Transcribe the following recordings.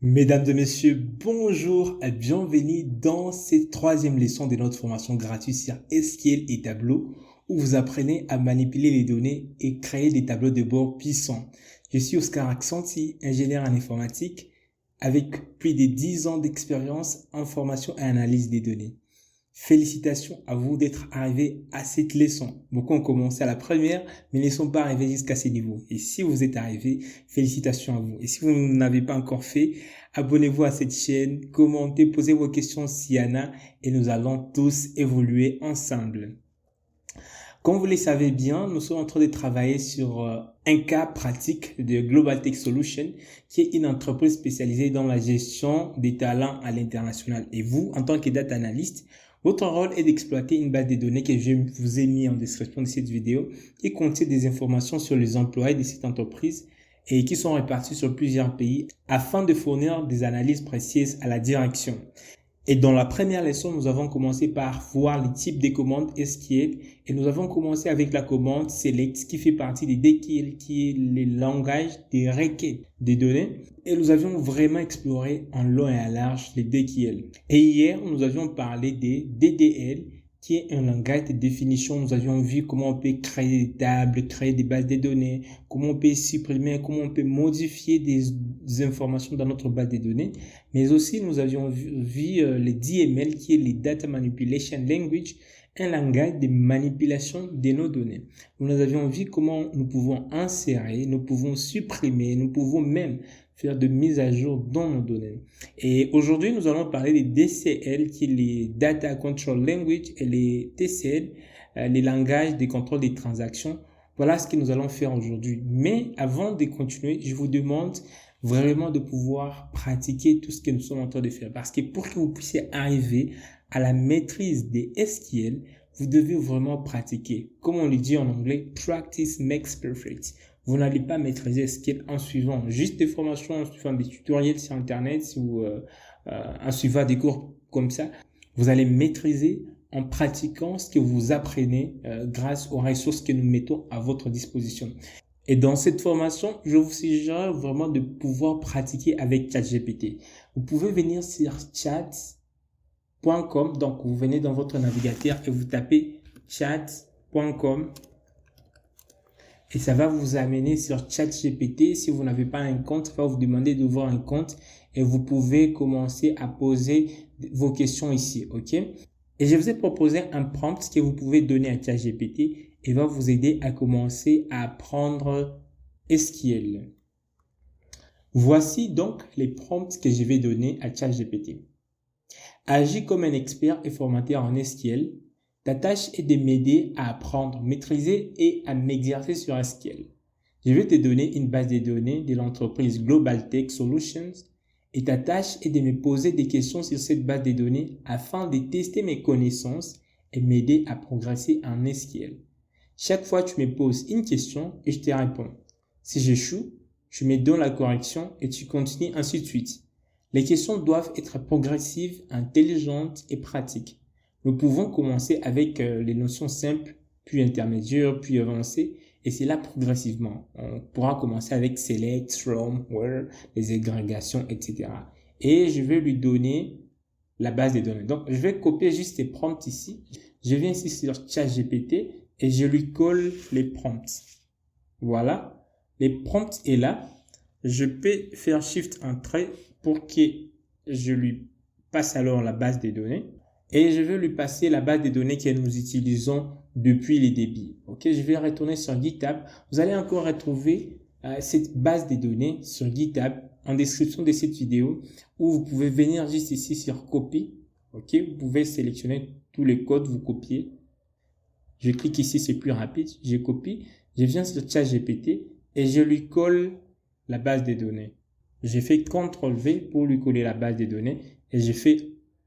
Mesdames et messieurs, bonjour et bienvenue dans cette troisième leçon de notre formation gratuite sur SQL et Tableau où vous apprenez à manipuler les données et créer des tableaux de bord puissants. Je suis Oscar Aksanti, ingénieur en informatique avec plus de 10 ans d'expérience en formation et analyse des données. Félicitations à vous d'être arrivés à cette leçon. Beaucoup ont commencé à la première, mais ne sont pas arrivés jusqu'à ce niveau. Et si vous êtes arrivés, félicitations à vous. Et si vous n'avez pas encore fait, abonnez-vous à cette chaîne, commentez, posez vos questions s'il y en a, et nous allons tous évoluer ensemble. Comme vous le savez bien, nous sommes en train de travailler sur un cas pratique de Global Tech Solutions, qui est une entreprise spécialisée dans la gestion des talents à l'international. Et vous, en tant que data analyst, votre rôle est d'exploiter une base de données que je vous ai mis en description de cette vidéo qui contient des informations sur les employés de cette entreprise et qui sont répartis sur plusieurs pays afin de fournir des analyses précises à la direction. Et dans la première leçon, nous avons commencé par voir les types de commandes SQL et nous avons commencé avec la commande select qui fait partie des DQL, qui est le langage des requêtes des données. Et nous avions vraiment exploré en long et en large les DQL. Et hier, nous avions parlé des DDL, qui est un langage de définition. Nous avions vu comment on peut créer des tables, créer des bases de données, comment on peut supprimer, comment on peut modifier des informations dans notre base de données. Mais aussi, nous avions vu le DML, qui est le Data Manipulation Language, un langage de manipulation de nos données. Nous avions vu comment nous pouvons insérer, nous pouvons supprimer, nous pouvons même faire de mise à jour dans nos données. Et aujourd'hui, nous allons parler des DCL, qui est les Data Control Language, et les TCL, les langages de contrôle des transactions. Voilà ce que nous allons faire aujourd'hui. Mais avant de continuer, je vous demande vraiment de pouvoir pratiquer tout ce que nous sommes en train de faire. Parce que pour que vous puissiez arriver à la maîtrise des SQL, vous devez vraiment pratiquer. Comme on le dit en anglais, practice makes perfect. Vous n'allez pas maîtriser SQL en suivant juste des formations, en suivant des tutoriels sur Internet ou en suivant des cours comme ça. Vous allez maîtriser en pratiquant ce que vous apprenez grâce aux ressources que nous mettons à votre disposition. Et dans cette formation, je vous suggère vraiment de pouvoir pratiquer avec ChatGPT. Vous pouvez venir sur chat.com, donc vous venez dans votre navigateur et vous tapez chat.com et ça va vous amener sur ChatGPT. Si vous n'avez pas un compte, ça va vous demander d'ouvrir un compte et vous pouvez commencer à poser vos questions ici, ok? Et je vous ai proposé un prompt que vous pouvez donner à ChatGPT et va vous aider à commencer à apprendre SQL. Voici donc les prompts que je vais donner à ChatGPT. Agis comme un expert et formateur en SQL. Ta tâche est de m'aider à apprendre, maîtriser et à m'exercer sur SQL. Je vais te donner une base de données de l'entreprise Global Tech Solutions et ta tâche est de me poser des questions sur cette base de données afin de tester mes connaissances et m'aider à progresser en SQL. Chaque fois, tu me poses une question et je te réponds. Si j'échoue, tu me donnes la correction et tu continues ainsi de suite. Les questions doivent être progressives, intelligentes et pratiques. Nous pouvons commencer avec les notions simples, puis intermédiaires, puis avancées, et c'est là progressivement. On pourra commencer avec select, from, where, les agrégations, etc. Et je vais lui donner la base des données. Donc, je vais copier juste les prompts ici. Je viens ici sur ChatGPT et je lui colle les prompts. Voilà. Les prompts est là. Je peux faire Shift-Entrée pour que je lui passe alors la base des données. Et je vais lui passer la base des données que nous utilisons depuis les débits. Ok, je vais retourner sur GitHub. Vous allez encore retrouver cette base des données sur GitHub en description de cette vidéo où vous pouvez venir juste ici sur Copy. Ok, vous pouvez sélectionner tous les codes, vous copiez. Je clique ici, c'est plus rapide. Je copie. Je viens sur ChatGPT et je lui colle la base des données. J'ai fait CTRL-V pour lui coller la base des données et j'ai fait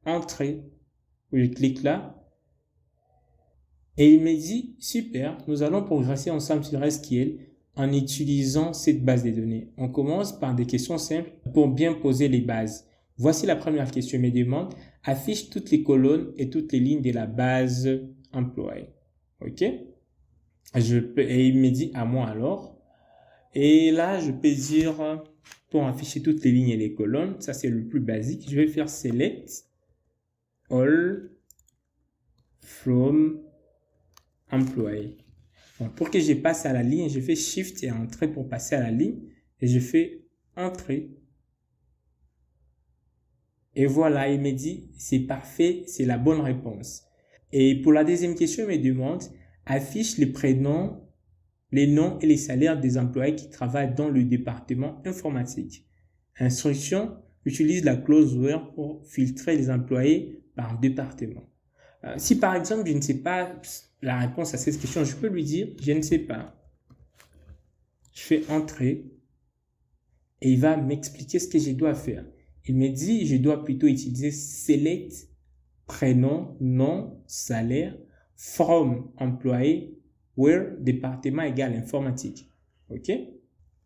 Entrée. Je clique là et il me dit super, nous allons progresser ensemble sur SQL en utilisant cette base de données. On commence par des questions simples pour bien poser les bases. Voici la première question. Il me demande affiche toutes les colonnes et toutes les lignes de la base employée. Ok? Et il me dit à moi alors. Et là, je peux dire pour afficher toutes les lignes et les colonnes. Ça, c'est le plus basique. Je vais faire select all from employee. Donc, pour que je passe à la ligne, je fais Shift et Entrée pour passer à la ligne. Et je fais Entrée. Et voilà, il me dit, c'est parfait, c'est la bonne réponse. Et pour la deuxième question, il me demande, affiche les prénoms, les noms et les salaires des employés qui travaillent dans le département informatique. Instruction, utilise la clause where pour filtrer les employés par département. Si par exemple, je ne sais pas la réponse à cette question, je peux lui dire, je ne sais pas. Je fais Entrée et il va m'expliquer ce que je dois faire. Il me dit, je dois plutôt utiliser select, prénom, nom, salaire, from employé, where département égale informatique. OK?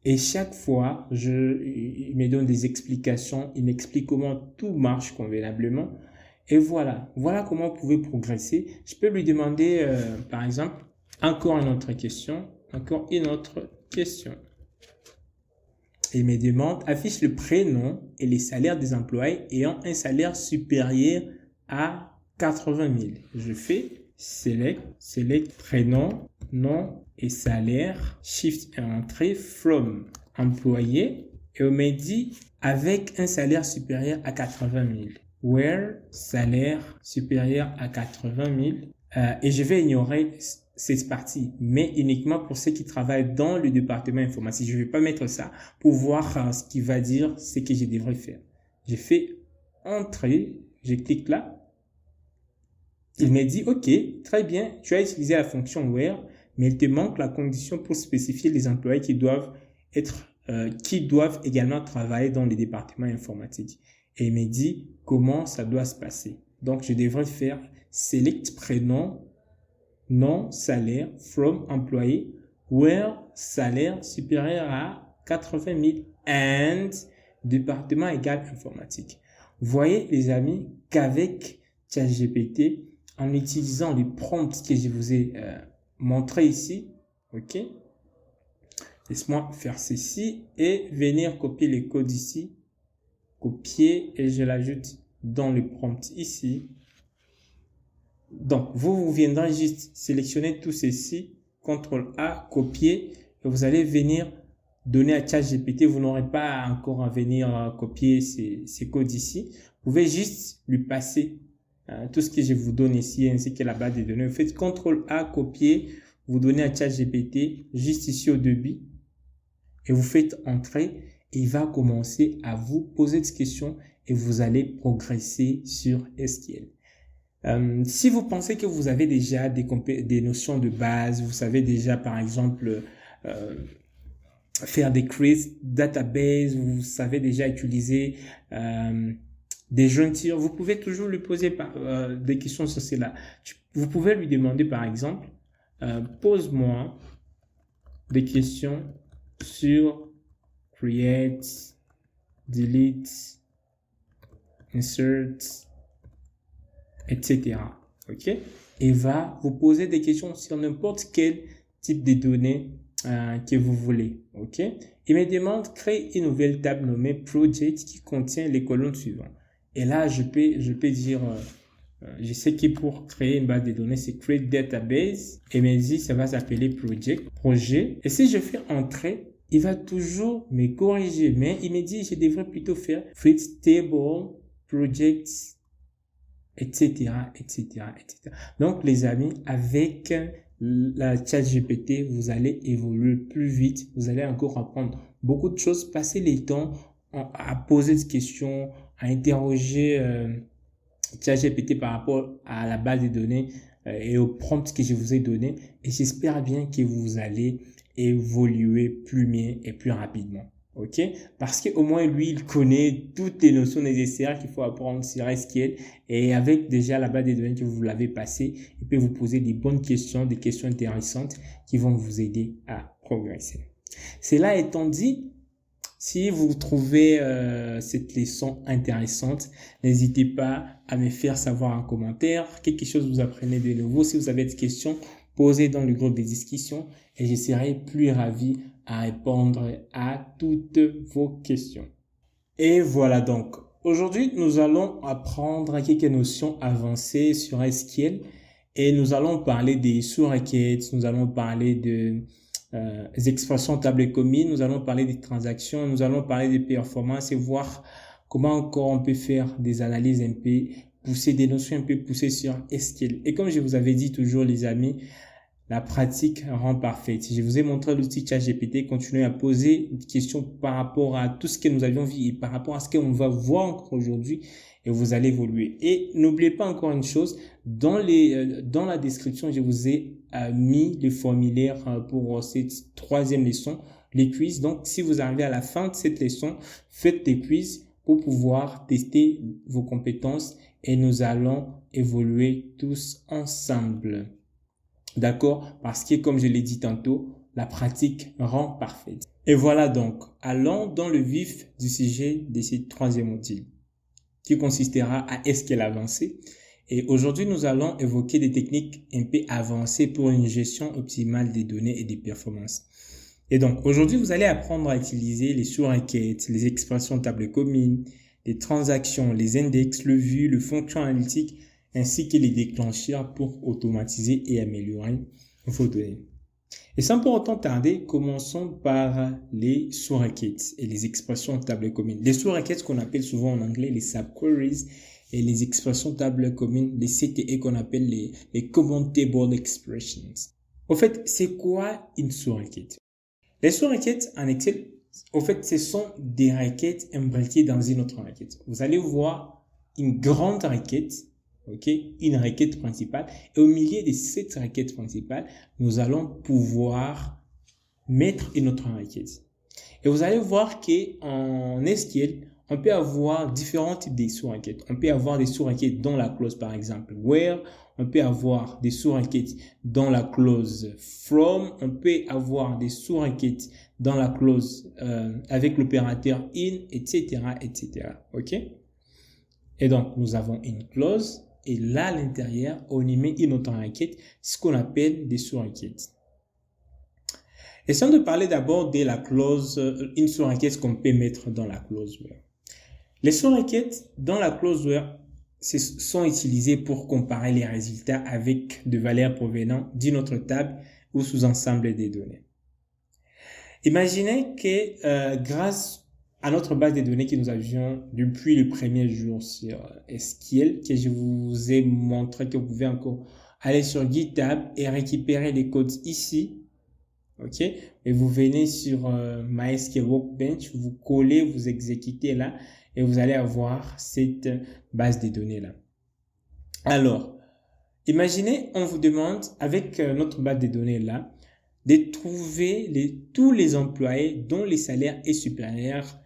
Et chaque fois, il me donne des explications, il m'explique comment tout marche convenablement. Et voilà comment vous pouvez progresser. Je peux lui demander, par exemple, encore une autre question. Il me demande, affiche le prénom et les salaires des employés ayant un salaire supérieur à 80 000. Je fais select prénom, nom et salaire, Shift et Entrée, from employé. Et on me dit, avec un salaire supérieur à 80 000. Where, salaire supérieur à 80 000. Et je vais ignorer cette partie, mais uniquement pour ceux qui travaillent dans le département informatique. Je ne vais pas mettre ça pour voir ce qu'il va dire, ce que je devrais faire. Je fais Entrée, je clique là. Il me dit, OK, très bien, tu as utilisé la fonction where, mais il te manque la condition pour spécifier les employés qui doivent également travailler dans les départements informatiques. Et il me dit comment ça doit se passer. Donc, je devrais faire select prénom, nom, salaire, from employé, where salaire supérieur à 80 000 and département égal informatique. Vous voyez, les amis, qu'avec ChatGPT, en utilisant les prompts que je vous ai montré ici, OK? Laisse-moi faire ceci et venir copier les codes ici. Copier et je l'ajoute dans le prompt ici. Donc, vous viendrez juste sélectionner tout ceci, CTRL A, copier, et vous allez venir donner à ChatGPT. Vous n'aurez pas encore à venir copier ces codes ici. Vous pouvez juste lui passer tout ce que je vous donne ici, ainsi que la base de données. Vous faites CTRL A, copier, vous donnez à ChatGPT, juste ici au début, et vous faites Entrée. Et il va commencer à vous poser des questions et vous allez progresser sur SQL. Si vous pensez que vous avez déjà des notions de base, vous savez déjà par exemple faire des queries database, vous savez déjà utiliser des jointures, vous pouvez toujours lui poser des questions sur cela. Vous pouvez lui demander par exemple, pose-moi des questions sur create, delete, insert, etc. OK? Et va vous poser des questions sur n'importe quel type de données que vous voulez. OK? Il me demande créer une nouvelle table nommée project qui contient les colonnes suivantes. Et là, je peux dire, je sais que pour créer une base de données, c'est create database. Et me dit, ça va s'appeler projet. Et si je fais Entrée, il va toujours me corriger, mais il me dit, je devrais plutôt faire create table, projects, etc., etc., etc. Donc, les amis, avec la ChatGPT, vous allez évoluer plus vite. Vous allez encore apprendre beaucoup de choses. Passez les temps à poser des questions, à interroger ChatGPT par rapport à la base de données et aux prompts que je vous ai donnés. Et j'espère bien que vous allez évoluer plus bien et plus rapidement. OK? Parce qu'au moins, lui, il connaît toutes les notions nécessaires qu'il faut apprendre sur SQL. Et avec déjà la base de données que vous l'avez passée, il peut vous poser des bonnes questions, des questions intéressantes qui vont vous aider à progresser. Cela étant dit, si vous trouvez cette leçon intéressante, n'hésitez pas à me faire savoir en commentaire quelque chose que vous apprenez de nouveau. Si vous avez des questions, posez dans le groupe de discussion et je serai plus ravi à répondre à toutes vos questions. Et voilà donc. Aujourd'hui, nous allons apprendre quelques notions avancées sur SQL et nous allons parler des sous-requêtes, nous allons parler des expressions table commune, nous allons parler des transactions, nous allons parler des performances et voir comment encore on peut faire des analyses un peu poussées, des notions un peu poussées sur SQL. Et comme je vous avais dit toujours les amis, la pratique rend parfaite. Je vous ai montré l'outil ChatGPT. Continuez à poser des questions par rapport à tout ce que nous avions vu et par rapport à ce qu'on va voir encore aujourd'hui et vous allez évoluer. Et n'oubliez pas encore une chose, dans la description, je vous ai mis le formulaire pour cette troisième leçon, les quiz. Donc, si vous arrivez à la fin de cette leçon, faites des quiz pour pouvoir tester vos compétences et nous allons évoluer tous ensemble. D'accord? Parce que, comme je l'ai dit tantôt, la pratique rend parfaite. Et voilà donc, allons dans le vif du sujet de ce troisième module, qui consistera à SQL avancé. Et aujourd'hui, nous allons évoquer des techniques un peu avancées pour une gestion optimale des données et des performances. Et donc, aujourd'hui, vous allez apprendre à utiliser les sous-requêtes, les expressions table commune, les transactions, les index, le vue, le fonction analytique, ainsi que les déclencheurs pour automatiser et améliorer vos données. Et sans pour autant tarder, commençons par les sous-requêtes et les expressions table commune. Les sous-requêtes qu'on appelle souvent en anglais les subqueries et les expressions table commune, les CTE qu'on appelle les Common Table Expressions. Au fait, c'est quoi une sous-requête? Les sous-requêtes en Excel, au fait, ce sont des requêtes imbriquées dans une autre requête. Vous allez voir une grande requête, une requête principale. Et au milieu de cette requête principale, nous allons pouvoir mettre une autre requête. Et vous allez voir qu'en SQL, on peut avoir différents types de sous-requêtes. On peut avoir des sous-requêtes dans la clause, par exemple, where. On peut avoir des sous-requêtes dans la clause from. On peut avoir des sous-requêtes dans la clause avec l'opérateur in, etc., etc. OK? Et donc, nous avons une clause. Et là, à l'intérieur, on y met une autre requête, ce qu'on appelle des sous-requêtes. Essayons de parler d'abord de la clause, une sous-requête qu'on peut mettre dans la clause where. Les sous-requêtes dans la clause where sont utilisées pour comparer les résultats avec des valeurs provenant d'une autre table ou sous-ensemble des données. Imaginez que grâce à notre base de données que nous avions depuis le premier jour sur SQL, que je vous ai montré que vous pouvez encore aller sur GitHub et récupérer les codes ici. OK? Et vous venez sur MySQL Workbench, vous collez, vous exécutez là et vous allez avoir cette base de données là. Alors, imaginez, on vous demande avec notre base de données là de trouver tous les employés dont le salaire est supérieur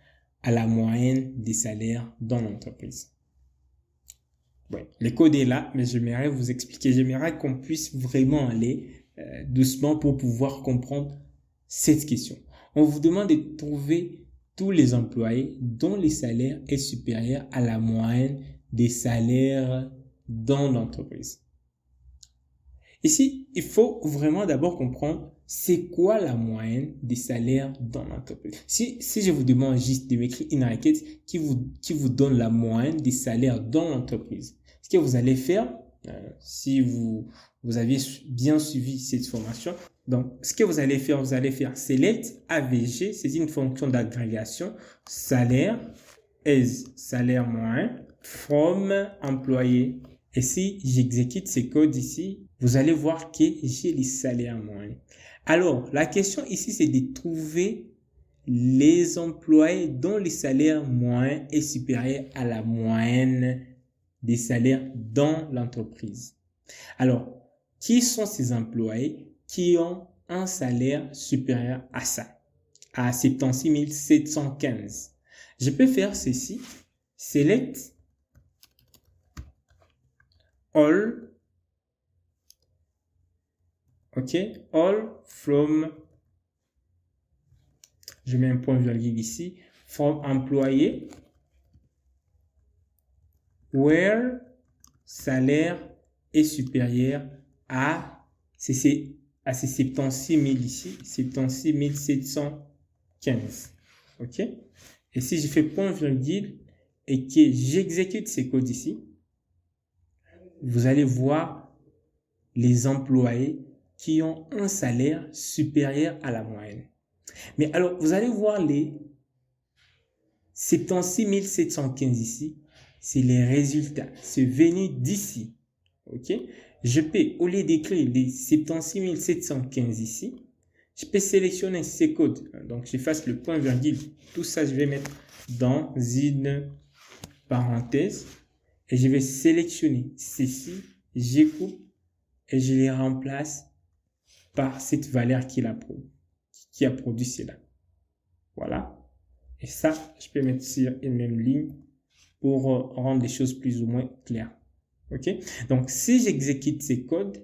à la moyenne des salaires dans l'entreprise. Ouais, le code est là, mais j'aimerais vous expliquer. J'aimerais qu'on puisse vraiment aller doucement pour pouvoir comprendre cette question. On vous demande de trouver tous les employés dont le salaire est supérieur à la moyenne des salaires dans l'entreprise. Ici, il faut vraiment d'abord comprendre c'est quoi la moyenne des salaires dans l'entreprise. Si je vous demande juste de m'écrire une requête qui vous donne la moyenne des salaires dans l'entreprise, ce que vous allez faire, si vous avez bien suivi cette formation, donc ce que vous allez faire select AVG, c'est une fonction d'agrégation, salaire, as salaire moyen, from employé. Et si j'exécute ce code ici, vous allez voir que j'ai les salaires moyens. Alors, la question ici, c'est de trouver les employés dont le salaire moyen est supérieur à la moyenne des salaires dans l'entreprise. Alors, qui sont ces employés qui ont un salaire supérieur à ça, à 76 715? Je peux faire ceci, select all, all from, je mets un point virgule ici, from employé, where salaire est supérieur à, c'est à ces 76 000 ici, 76 715. OK? Et si je fais point virgule et que j'exécute ces codes ici, vous allez voir les employés qui ont un salaire supérieur à la moyenne. Mais alors, vous allez voir les 76 715 ici, c'est les résultats. C'est venu d'ici. OK? Je peux, au lieu d'écrire les 76 715 ici, je peux sélectionner ces codes. Donc, j'efface le point virgule. Tout ça, je vais mettre dans une parenthèse. Et je vais sélectionner ceci. Je coupe et je les remplace par cette valeur qui a produit cela. Voilà. Et ça, je peux mettre sur une même ligne pour rendre les choses plus ou moins claires. OK? Donc, si j'exécute ces codes,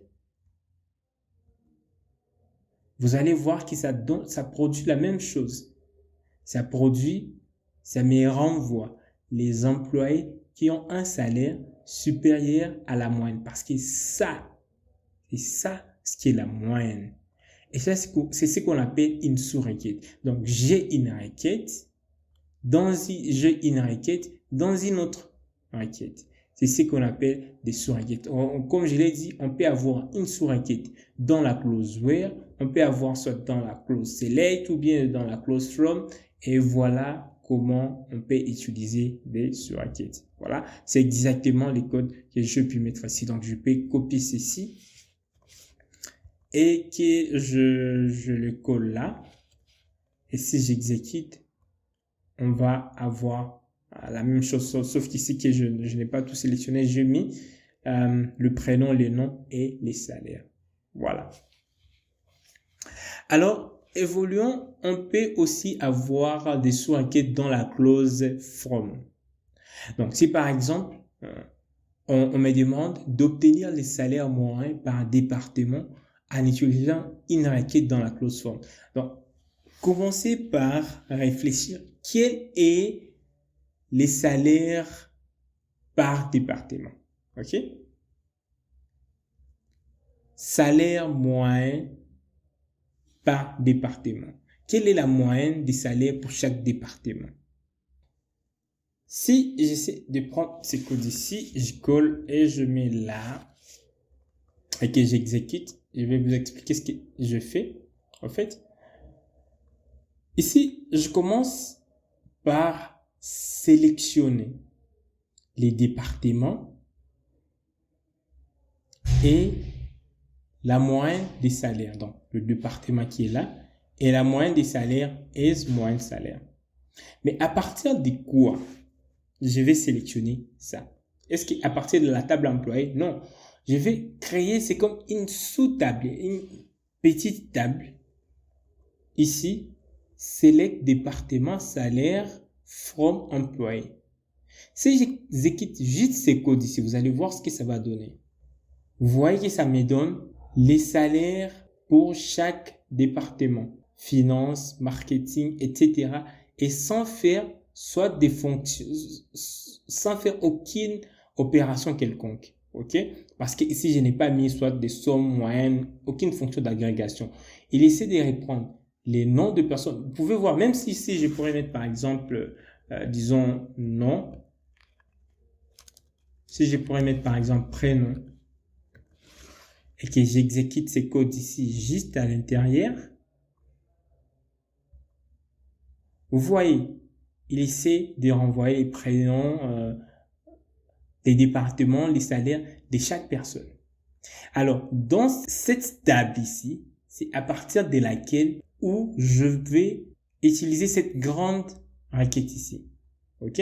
vous allez voir que ça produit la même chose. Ça me renvoie les employés qui ont un salaire supérieur à la moyenne. Parce que ça, c'est ça ce qui est la moyenne. Et ça, c'est ce qu'on appelle une sous-requête. Donc, j'ai une requête, j'ai une requête dans une autre requête. C'est ce qu'on appelle des sous-requêtes. Comme je l'ai dit, on peut avoir une sous-requête dans la clause where, on peut avoir soit dans la clause select ou bien dans la clause from. Et voilà comment on peut utiliser des sous-requêtes. Voilà, c'est exactement les codes que je peux mettre ici. Donc, je peux copier ceci et que je le colle là. Et si j'exécute, on va avoir la même chose, sauf qu'ici que je n'ai pas tout sélectionné, j'ai mis le prénom, les noms et les salaires. Voilà. Alors, évoluons, on peut aussi avoir des sous-requêtes dans la clause from. Donc, si par exemple, on me demande d'obtenir les salaires moyens par département en utilisant une requête dans la clause from. Donc, commencez par réfléchir quel est les salaires par département. OK? Salaire moyen par département. Quelle est la moyenne des salaires pour chaque département? Si j'essaie de prendre ces codes ici, je colle et je mets là et que j'exécute, je vais vous expliquer ce que je fais. En fait, ici, je commence par sélectionner les départements et la moyenne des salaires. Donc, le département qui est là et la moyenne des salaires est moyenne salaire. Mais à partir de quoi je vais sélectionner ça? Est-ce qu'à partir de la table employée? Non. Je vais créer, c'est comme une sous-table, une petite table. Ici, select département salaire from employé. Si j'exécute juste ces codes ici, vous allez voir ce que ça va donner. Vous voyez que ça me donne les salaires pour chaque département. Finance, marketing, etc. Et sans faire soit des fonctions, sans faire aucune opération quelconque. OK? Parce que ici, je n'ai pas mis soit des sommes moyennes, aucune fonction d'agrégation. Il essaie de reprendre les noms de personnes. Vous pouvez voir, même si ici, je pourrais mettre par exemple, disons, nom. Si je pourrais mettre par exemple prénom et que j'exécute ces codes ici juste à l'intérieur, vous voyez, il essaie de renvoyer les prénoms des départements, les salaires de chaque personne. Alors, dans cette table ici, c'est à partir de laquelle où je vais utiliser cette grande requête ici. OK?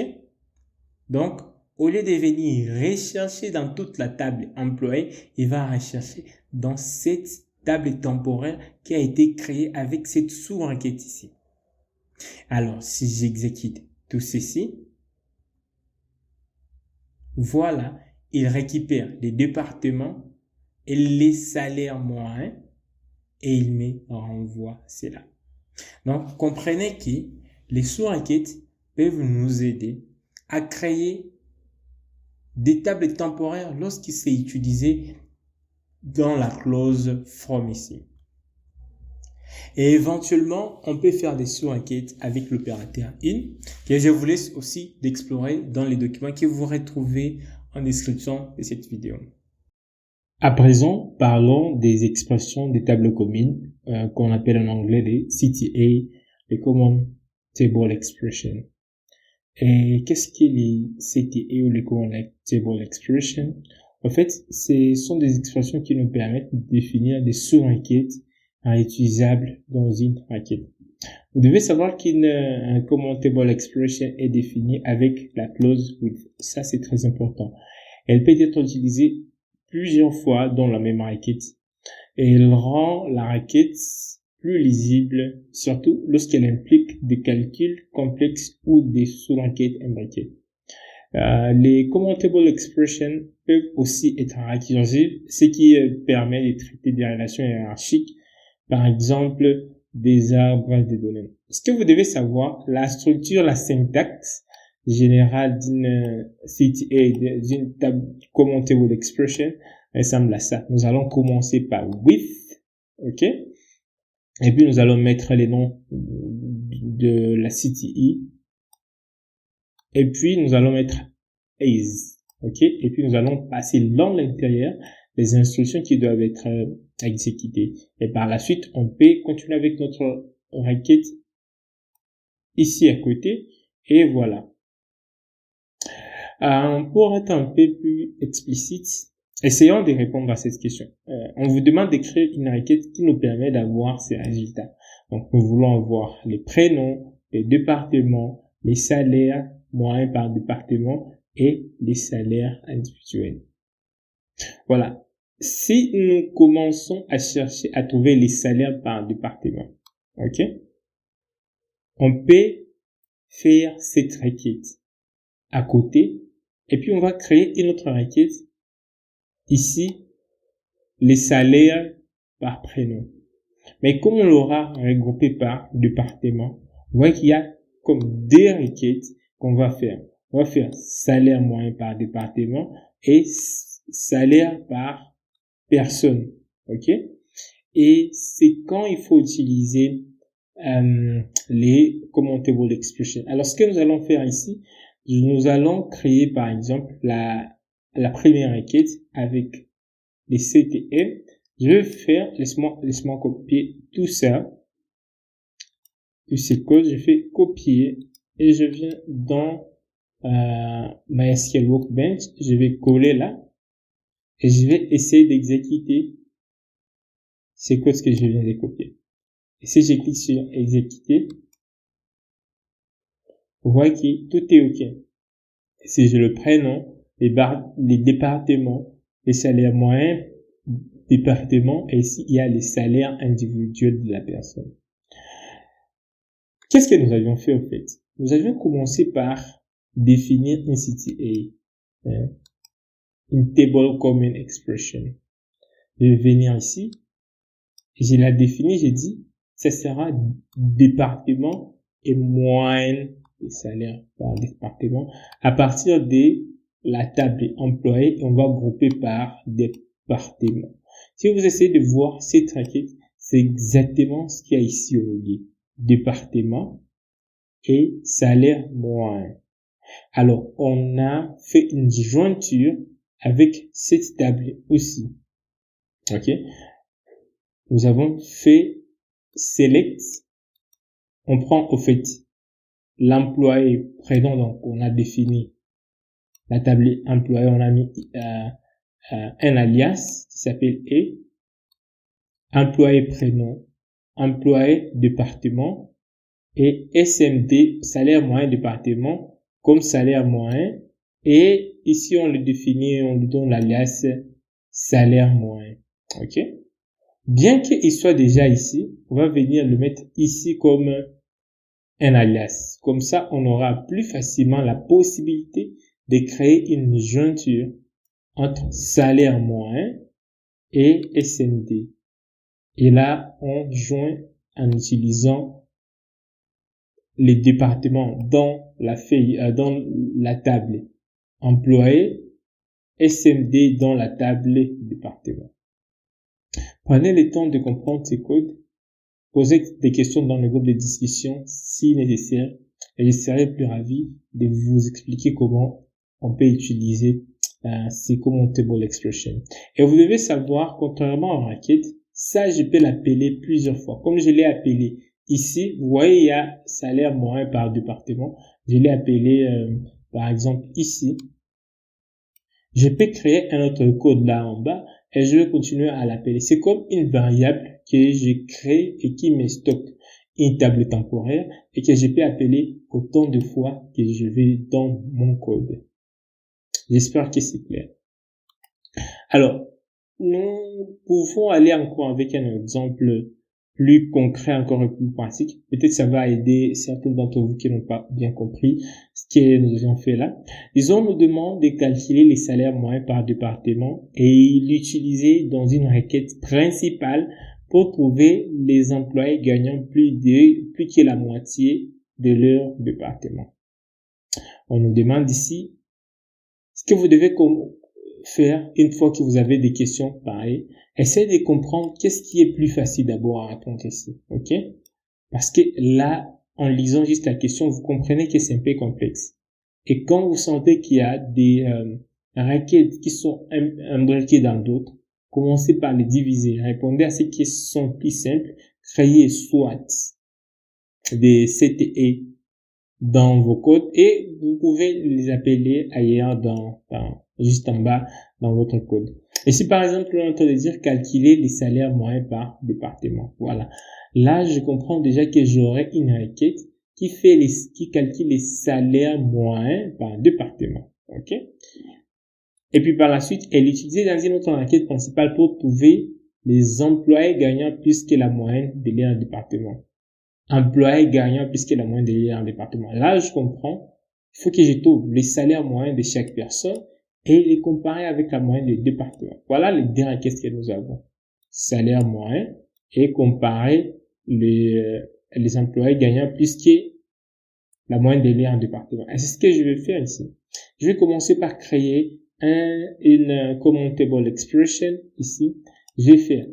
Donc, au lieu de venir rechercher dans toute la table employée, il va rechercher dans cette table temporaire qui a été créée avec cette sous-requête ici. Alors, si j'exécute tout ceci, voilà, il récupère les départements et les salaires moyens et il me renvoie cela. Donc, comprenez que les sous-requêtes peuvent nous aider à créer des tables temporaires lorsqu'il s'est utilisé dans la clause from ici. Et éventuellement, on peut faire des sous-requêtes avec l'opérateur in, que je vous laisse aussi d'explorer dans les documents que vous retrouvez en description de cette vidéo. À présent, parlons des expressions des tables communes qu'on appelle en anglais les CTA, les Common Table Expressions. Et qu'est-ce que les CTA ou les Common Table Expressions? En fait, ce sont des expressions qui nous permettent de définir des sous-requêtes réutilisables dans une requête. Vous devez savoir qu'une Common Table Expression est définie avec la clause with. Ça, c'est très important. Elle peut être utilisée plusieurs fois dans la même requête et elle rend la requête plus lisible, surtout lorsqu'elle implique des calculs complexes ou des sous-requêtes imbriquées. Les Common-Table Expressions peuvent aussi être récursives, ce qui permet de traiter des relations hiérarchiques, par exemple des arbres de données. Ce que vous devez savoir, la structure, la syntaxe générale d'une CTA, d'une table Common-Table Expression, ressemble à ça. Nous allons commencer par with, ok? Et puis nous allons mettre les noms de la CTI. Et puis nous allons mettre is, ok? Et puis nous allons passer dans l'intérieur les instructions qui doivent être exécutées. Et par la suite, on peut continuer avec notre requête ici à côté. Et voilà. Pour être un peu plus explicite, essayons de répondre à cette question. On vous demande d'écrire une requête qui nous permet d'avoir ces résultats. Donc, nous voulons avoir les prénoms, les départements, les salaires moyens par département et les salaires individuels. Voilà. Si nous commençons à chercher à trouver les salaires par département, ok, on peut faire cette requête à côté et puis on va créer une autre requête ici, les salaires par prénom. Mais comme on l'aura regroupé par département, vous voyez qu'il y a comme deux requêtes qu'on va faire. On va faire salaire moyen par département et salaire par personne. Ok? Et c'est quand il faut utiliser les Common Table Expressions. Alors, ce que nous allons faire ici, nous allons créer par exemple la première requête avec les CTM. Je vais faire, laisse-moi copier tout ça, tous ces codes, je fais copier et je viens dans MySQL Workbench, je vais coller là et je vais essayer d'exécuter ces codes que je viens de copier. Et si je clique sur exécuter, vous voyez que tout est OK. Et si je le prénom, les départements, les salaires moyens, départements, et ici il y a les salaires individuels de la personne. Qu'est-ce que nous avions fait au fait? Nous avions commencé par définir une CTA, une Table Common Expression. Je vais venir ici, je l'ai défini, j'ai dit, ça sera département et moyenne des salaires par département à partir de la table employé, on va grouper par département. Si vous essayez de voir cette requête, c'est exactement ce qu'il y a ici au milieu. Département et salaire moyen. Alors, on a fait une jointure avec cette table aussi. Ok? Nous avons fait select. On prend au fait l'employé prénom, donc on a défini la table employé, on a mis un alias qui s'appelle E, employé prénom, employé département et SMD, salaire moyen département, comme salaire moyen. Et ici, on le définit, on lui donne l'alias salaire moyen. OK? Bien qu'il soit déjà ici, on va venir le mettre ici comme un alias. Comme ça, on aura plus facilement la possibilité de créer une jointure entre salaire moyen et SMD. Et là, on joint en utilisant les départements dans la feuille, dans la table employé, SMD dans la table département. Prenez le temps de comprendre ces codes Posez des questions dans le groupe de discussion si nécessaire et je serai plus ravi de vous expliquer comment on peut utiliser ces commentable expression. Et vous devez savoir, contrairement à requête, ça je peux l'appeler plusieurs fois. Comme je l'ai appelé ici, vous voyez il y a salaire moyen par département. Je l'ai appelé par exemple ici. Je peux créer un autre code là en bas et je vais continuer à l'appeler. C'est comme une variable que je crée et qui me stocke une table temporaire et que je peux appeler autant de fois que je vais dans mon code. J'espère que c'est clair. Alors, nous pouvons aller encore avec un exemple plus concret, encore et plus pratique. Peut-être ça va aider certains d'entre vous qui n'ont pas bien compris ce que nous avons fait là. Disons, on nous demande de calculer les salaires moyens par département et l'utiliser dans une requête principale pour trouver les employés gagnant plus que la moitié de leur département. On nous demande ici ce que vous devez faire une fois que vous avez des questions pareilles. Essayez de comprendre qu'est-ce qui est plus facile d'abord à répondre ici, ok? Parce que là, en lisant juste la question, vous comprenez que c'est un peu complexe. Et quand vous sentez qu'il y a des requêtes qui sont imbriquées dans d'autres, commencez par les diviser. Répondez à ceux qui sont plus simples. Créez soit des CTE dans vos codes et vous pouvez les appeler ailleurs juste en bas dans votre code. Et si par exemple on est en train de dire calculer les salaires moyens par département, voilà. Là, je comprends déjà que j'aurai une requête qui calcule les salaires moyens par département, ok? Et puis par la suite, elle est utilisée dans une autre requête principale pour trouver les employés gagnant plus que la moyenne de leur département. Employés gagnant plus que la moyenne de leur département. Là, je comprends. Il faut que je trouve les salaires moyens de chaque personne et les comparer avec la moyenne des départements. Voilà les deux requêtes que nous avons. Salaire moyen et comparer les employés gagnant plus que la moyenne de leur département. Et c'est ce que je vais faire ici. Je vais commencer par créer une commentable expression ici. Je vais faire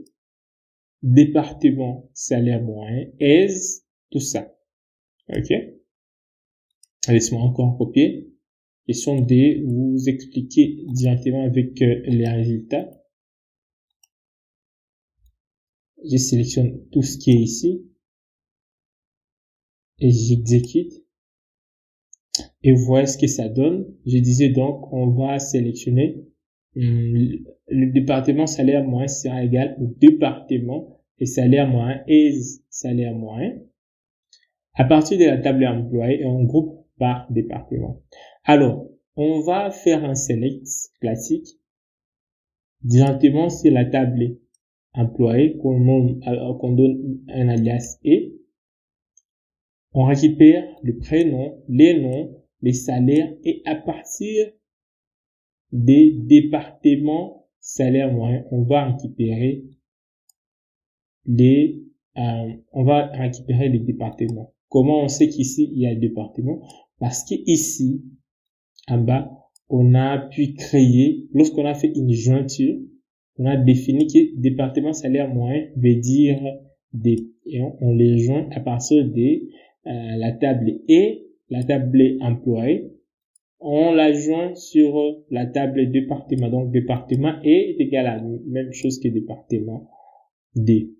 département salaire moyen as tout ça. Ok? Laisse-moi encore copier. Question de vous expliquer directement avec les résultats. Je sélectionne tout ce qui est ici et j'exécute. Et vous voyez ce que ça donne. Je disais donc, on va sélectionner le département salaire moyen sera égal au département et salaire moyen is salaire moyen. À partir de la table employée, on groupe par département. Alors, on va faire un select classique directement sur la table employée qu'on donne un alias et on récupère le prénom, les noms, les salaires et à partir des départements salaire moyen, on va récupérer les départements. Comment on sait qu'ici il y a des départements? Parce que ici en bas on a pu créer, lorsqu'on a fait une jointure, on a défini que département salaire moyen veut dire et on les joint à partir de la table et la table employée. On la joint sur la table département. Donc, département est égal à la même chose que département D.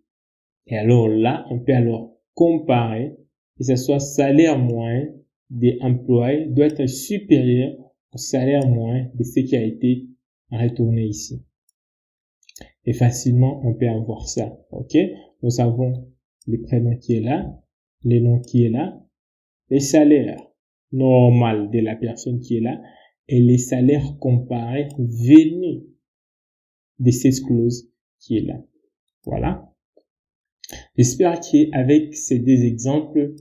Et alors là, on peut alors comparer que ce soit salaire moyen des employés doit être supérieur au salaire moyen de ce qui a été retourné ici. Et facilement, on peut avoir ça. OK? Nous avons le prénom qui est là, les noms qui est là, les salaires normal de la personne qui est là et les salaires comparés venus de cette clause qui est là. Voilà. J'espère qu'avec ces deux exemples,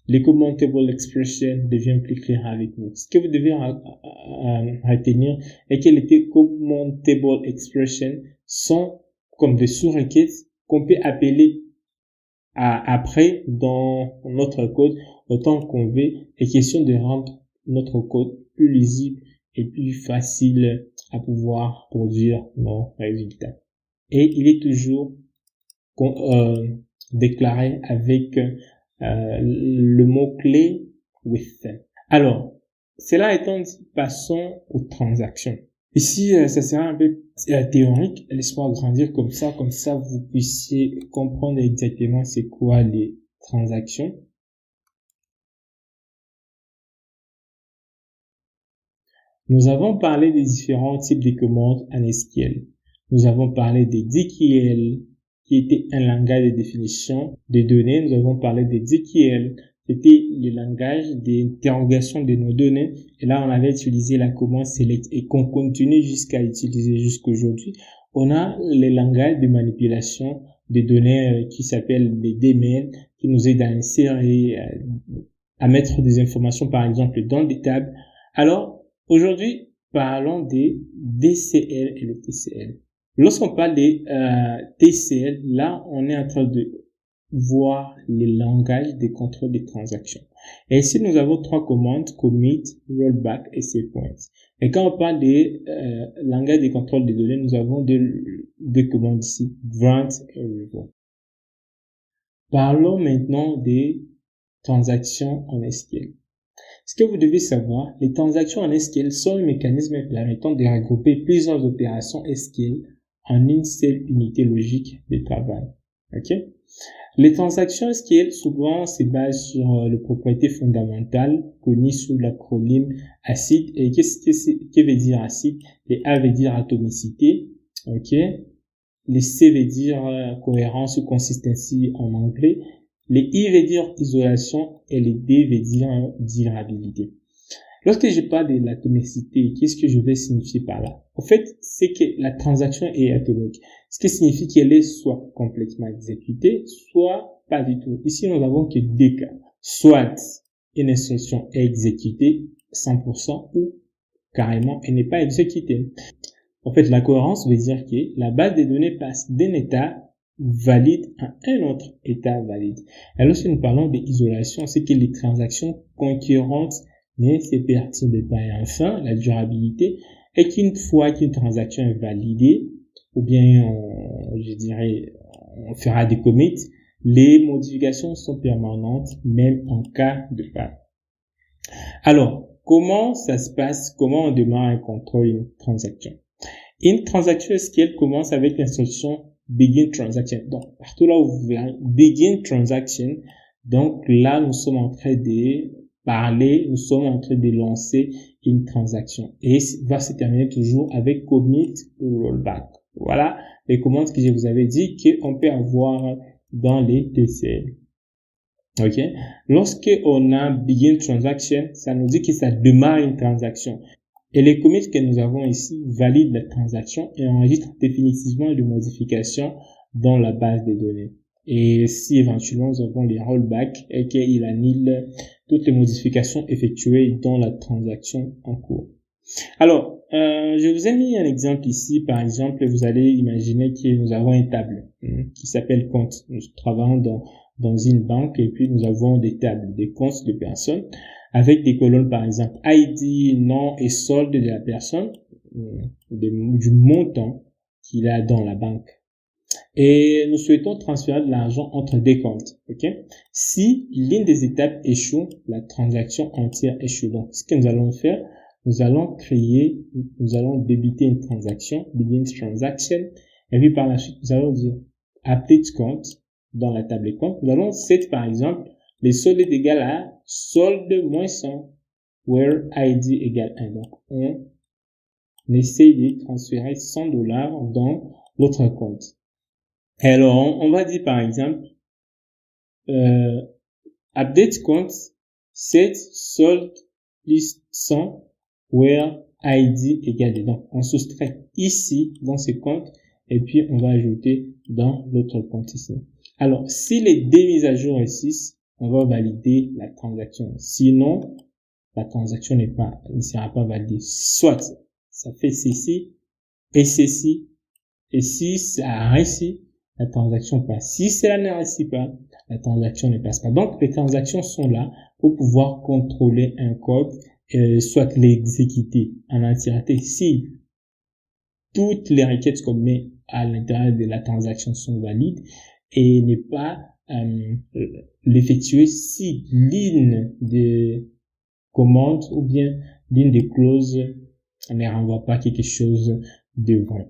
les commentable expression devient plus clair avec vous. Ce que vous devez retenir est que les commentable expression sont comme des sous-requêtes qu'on peut appeler après dans notre code autant qu'on veut, est question de rendre notre code plus lisible et plus facile à pouvoir produire nos résultats. Et il est toujours déclaré avec le mot-clé with. Alors, cela étant dit, passons aux transactions. Ici, ça sera un peu théorique. Laisse-moi grandir comme ça vous puissiez comprendre exactement c'est quoi les transactions. Nous avons parlé des différents types de commandes en SQL. Nous avons parlé des DQL, qui était un langage de définition des données. Nous avons parlé des DQL, c'était le langage d'interrogation de nos données. Et là, on avait utilisé la commande select et qu'on continue jusqu'à utiliser jusqu'aujourd'hui. On a les langages de manipulation des données qui s'appellent des DML, qui nous aident à insérer, à mettre des informations, par exemple, dans des tables. Alors, aujourd'hui, parlons des DCL et le TCL. Lorsqu'on parle des TCL, là, on est en train de voir les langages de contrôle des transactions. Et ici, nous avons trois commandes, commit, rollback et setpoint. Et quand on parle des langages de contrôle des données, nous avons deux commandes ici, grant et revoke. Parlons maintenant des transactions en SQL. Ce que vous devez savoir, les transactions en SQL sont un mécanisme permettant de regrouper plusieurs opérations SQL en une seule unité logique de travail. Ok? Les transactions SQL souvent se basent sur les propriétés fondamentales connues sous l'acronyme ACID. Et qu'est-ce que veut dire ACID? Les A veut dire atomicité. Ok? Les C veut dire cohérence ou consistency en anglais. Les I veut dire isolation et les D veut dire durabilité. Lorsque je parle de l'atomicité, qu'est-ce que je vais signifier par là? En fait, c'est que la transaction est atomique. Ce qui signifie qu'elle est soit complètement exécutée, soit pas du tout. Ici, nous avons que deux cas. Soit une instruction est exécutée 100% ou carrément elle n'est pas exécutée. En fait, la cohérence veut dire que la base de données passe d'un état valide à un autre état valide. Et lorsque nous parlons d'isolation, c'est que les transactions concurrentes ne se perturbent pas. Et enfin, la durabilité est qu'une fois qu'une transaction est validée, ou bien on fera des commits, les modifications sont permanentes, même en cas de panne. Alors, comment ça se passe? Comment on démarre et contrôle une transaction? Une transaction SQL commence avec l'instruction begin transaction. Donc, partout là où vous verrez begin transaction, donc là, nous sommes en train de parler, nous sommes en train de lancer une transaction. Et va se terminer toujours avec commit ou rollback. Voilà les commandes que je vous avais dit qu'on peut avoir dans les TCL. Ok? Lorsque on a begin transaction, ça nous dit que ça démarre une transaction. Et les commits que nous avons ici valident la transaction et enregistrent définitivement les modifications dans la base de données. Et si éventuellement nous avons les rollbacks et qu'il annule toutes les modifications effectuées dans la transaction en cours. Alors, je vous ai mis un exemple ici. Par exemple, vous allez imaginer que nous avons une table qui s'appelle compte. Nous travaillons dans une banque et puis nous avons des tables, des comptes de personnes avec des colonnes, par exemple, ID, nom et solde de la personne, du montant qu'il a dans la banque. Et nous souhaitons transférer de l'argent entre des comptes. Ok? Si l'une des étapes échoue, la transaction entière échoue. Donc, ce que nous allons faire, nous allons débiter une transaction, begin transaction, et puis par la suite, nous allons dire update compte dans la table compte. Nous allons set, par exemple, les soldes est égal à solde moins 100, where ID égale 1. Donc, on essaie de transférer $100 dans l'autre compte. Alors, on va dire par exemple, update compte, set solde plus 100, where ID égale 2. Donc, on soustrait ici dans ce compte et puis on va ajouter dans l'autre compte ici. Alors, si les deux mises à jour réussissent, on va valider la transaction. Sinon, la transaction ne sera pas validée. Soit ça fait ceci et ceci. Et si ça réussit, la transaction passe. Si cela ne réussit pas, la transaction ne passe pas. Donc, les transactions sont là pour pouvoir contrôler un code, soit l'exécuter en entièreté. Si toutes les requêtes qu'on met à l'intérieur de la transaction sont valides et ne pas l'effectuer si l'une des commandes ou bien l'une des clauses ne renvoie pas quelque chose de vrai.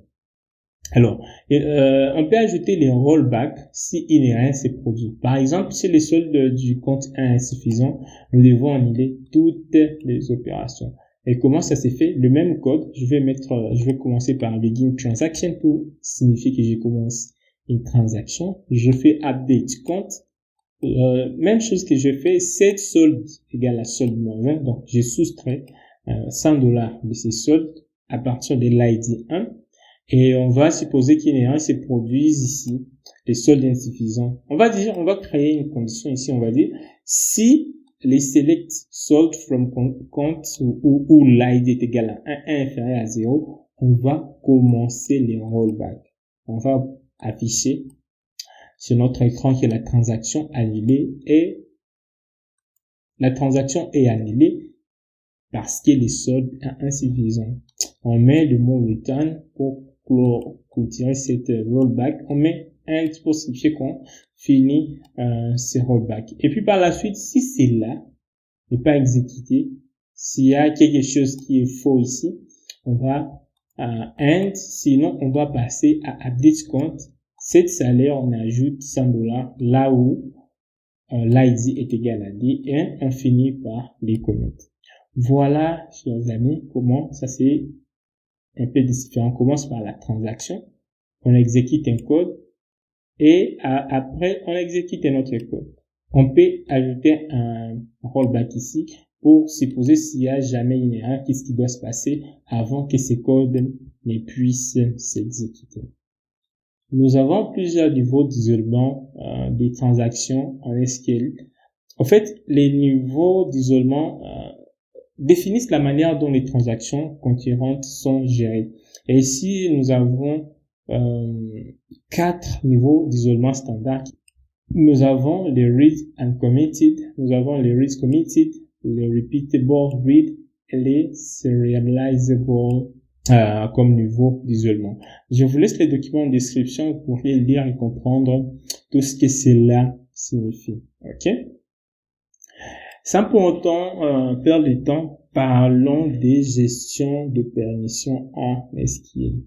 Alors, on peut ajouter les rollbacks si il n'y a rien s'est produit. Par exemple, si le solde du compte est insuffisant, nous devons annuler toutes les opérations. Et comment ça s'est fait? Le même code, je vais commencer par begin transaction pour signifier que je commence une transaction. Je fais update compte. Même chose que je fais, set solde égale à solde moins 20. Donc, je soustrais $100 de ces soldes à partir de l'ID 1. Et on va supposer qu'il n'y a rien se produise ici, les soldes insuffisants. On va créer une condition ici, on va dire, si les select sold from compte ou l'ID est égal à 1 inférieur à 0, on va commencer les rollbacks. On va afficher sur notre écran que la transaction est annulée parce que les soldes sont insuffisants. On met le mot return pour clôturer cette rollback. On met un pour signifier qu'on finit ces rollbacks. Et puis par la suite, si c'est là n'est pas exécuté, s'il y a quelque chose qui est faux ici, on va end, sinon on va passer à update compte. Cet salaire, on ajoute $100 là où l'ID est égal à 10 et on finit par les commits. Voilà, chers amis, comment ça c'est un peu différent. On commence par la transaction, on exécute un code et après on exécute un autre code. On peut ajouter un rollback ici pour supposer s'il y a jamais une erreur, qu'est-ce qui doit se passer avant que ces codes ne puissent s'exécuter. Nous avons plusieurs niveaux d'isolement des transactions en SQL. En fait, les niveaux d'isolement définissent la manière dont les transactions concurrentes sont gérées. Et ici, nous avons 4 niveaux d'isolement standard. Nous avons les read uncommitted, nous avons les read committed, les repeatable read et les serializable comme niveau d'isolement. Je vous laisse les documents en description, vous pourrez lire et comprendre tout ce que cela signifie. Ok? Sans pour autant perdre du temps, parlons des gestions de permissions en SQL.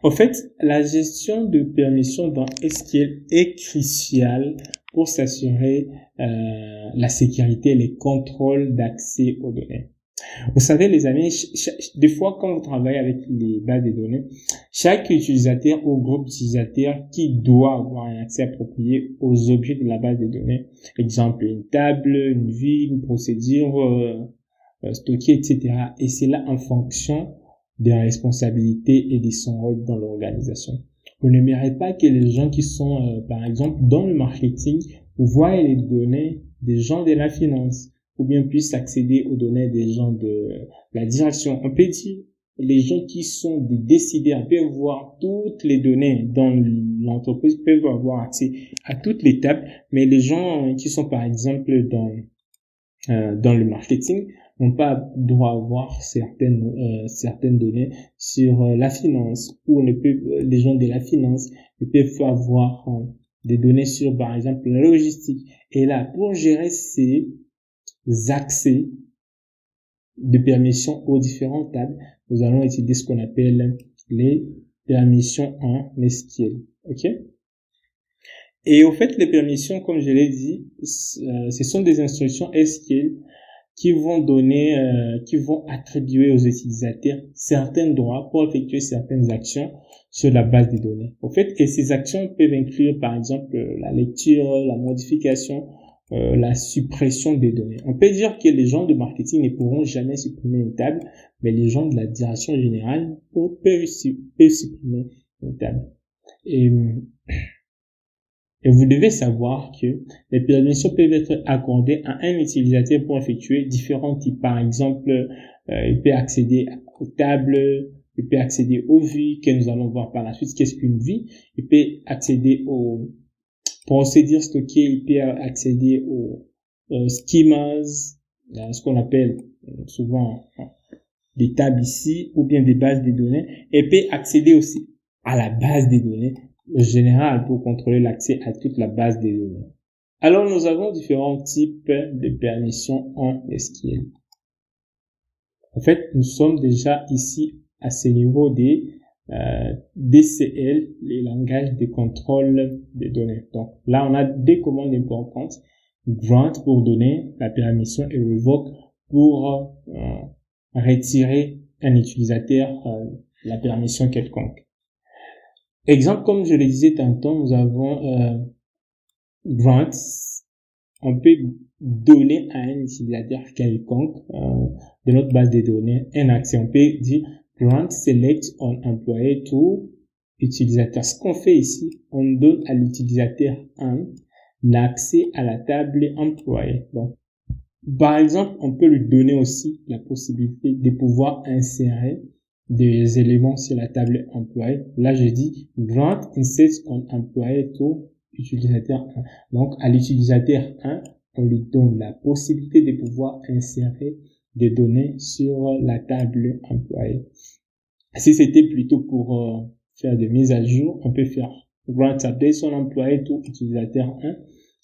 En fait, la gestion de permissions dans SQL est cruciale pour s'assurer la sécurité et les contrôles d'accès aux données. Vous savez, les amis, des fois, quand vous travaillez avec les bases de données, chaque utilisateur ou groupe d'utilisateurs qui doit avoir un accès approprié aux objets de la base de données, exemple une table, une vie, une procédure stockée, etc. Et c'est là en fonction des responsabilités et de son rôle dans l'organisation. Vous n'aimerez pas que les gens qui sont, par exemple, dans le marketing, voient les données des gens de la finance, ou bien puissent accéder aux données des gens de la direction. On peut dire, les gens qui sont des décideurs peuvent voir toutes les données dans l'entreprise, peuvent avoir accès à toutes les tables, mais les gens qui sont, par exemple, dans le marketing, n'ont pas droit à voir certaines données sur la finance, ou les gens de la finance ne peuvent avoir des données sur, par exemple, la logistique. Et là, pour gérer ces accès de permission aux différentes tables, nous allons utiliser ce qu'on appelle les permissions en SQL. Ok? Et au fait, les permissions, comme je l'ai dit, ce sont des instructions SQL qui vont attribuer aux utilisateurs certains droits pour effectuer certaines actions sur la base des données. Au fait, et ces actions peuvent inclure, par exemple, la lecture, la modification, la suppression des données. On peut dire que les gens de marketing ne pourront jamais supprimer une table, mais les gens de la direction générale peuvent supprimer une table. Et vous devez savoir que les permissions peuvent être accordées à un utilisateur pour effectuer différents types. Par exemple, il peut accéder aux tables, il peut accéder aux vues que nous allons voir par la suite. Qu'est-ce qu'une vue? Il peut accéder aux procédures stockées, il peut accéder aux schemas, ce qu'on appelle souvent des tables ici, ou bien des bases de données, et peut accéder aussi à la base des données général pour contrôler l'accès à toute la base de données. Alors, nous avons différents types de permissions en SQL. En fait, nous sommes déjà ici à ce niveau des DCL, les langages de contrôle des données. Donc là, on a deux commandes importantes. Grant pour donner la permission et revoke pour retirer un utilisateur la permission quelconque. Exemple, comme je le disais tantôt, nous avons grant. On peut donner à un utilisateur quelconque de notre base de données un accès. On peut dire grant select on employé to utilisateur. Ce qu'on fait ici, on donne à l'utilisateur 1 l'accès à la table employé. Donc, par exemple, on peut lui donner aussi la possibilité de pouvoir insérer des éléments sur la table employé. Là, je dis grant insert on employé to utilisateur 1. Donc, à l'utilisateur 1, on lui donne la possibilité de pouvoir insérer des données sur la table employée. Si c'était plutôt pour faire des mises à jour, on peut faire grant update son employé to utilisateur 1.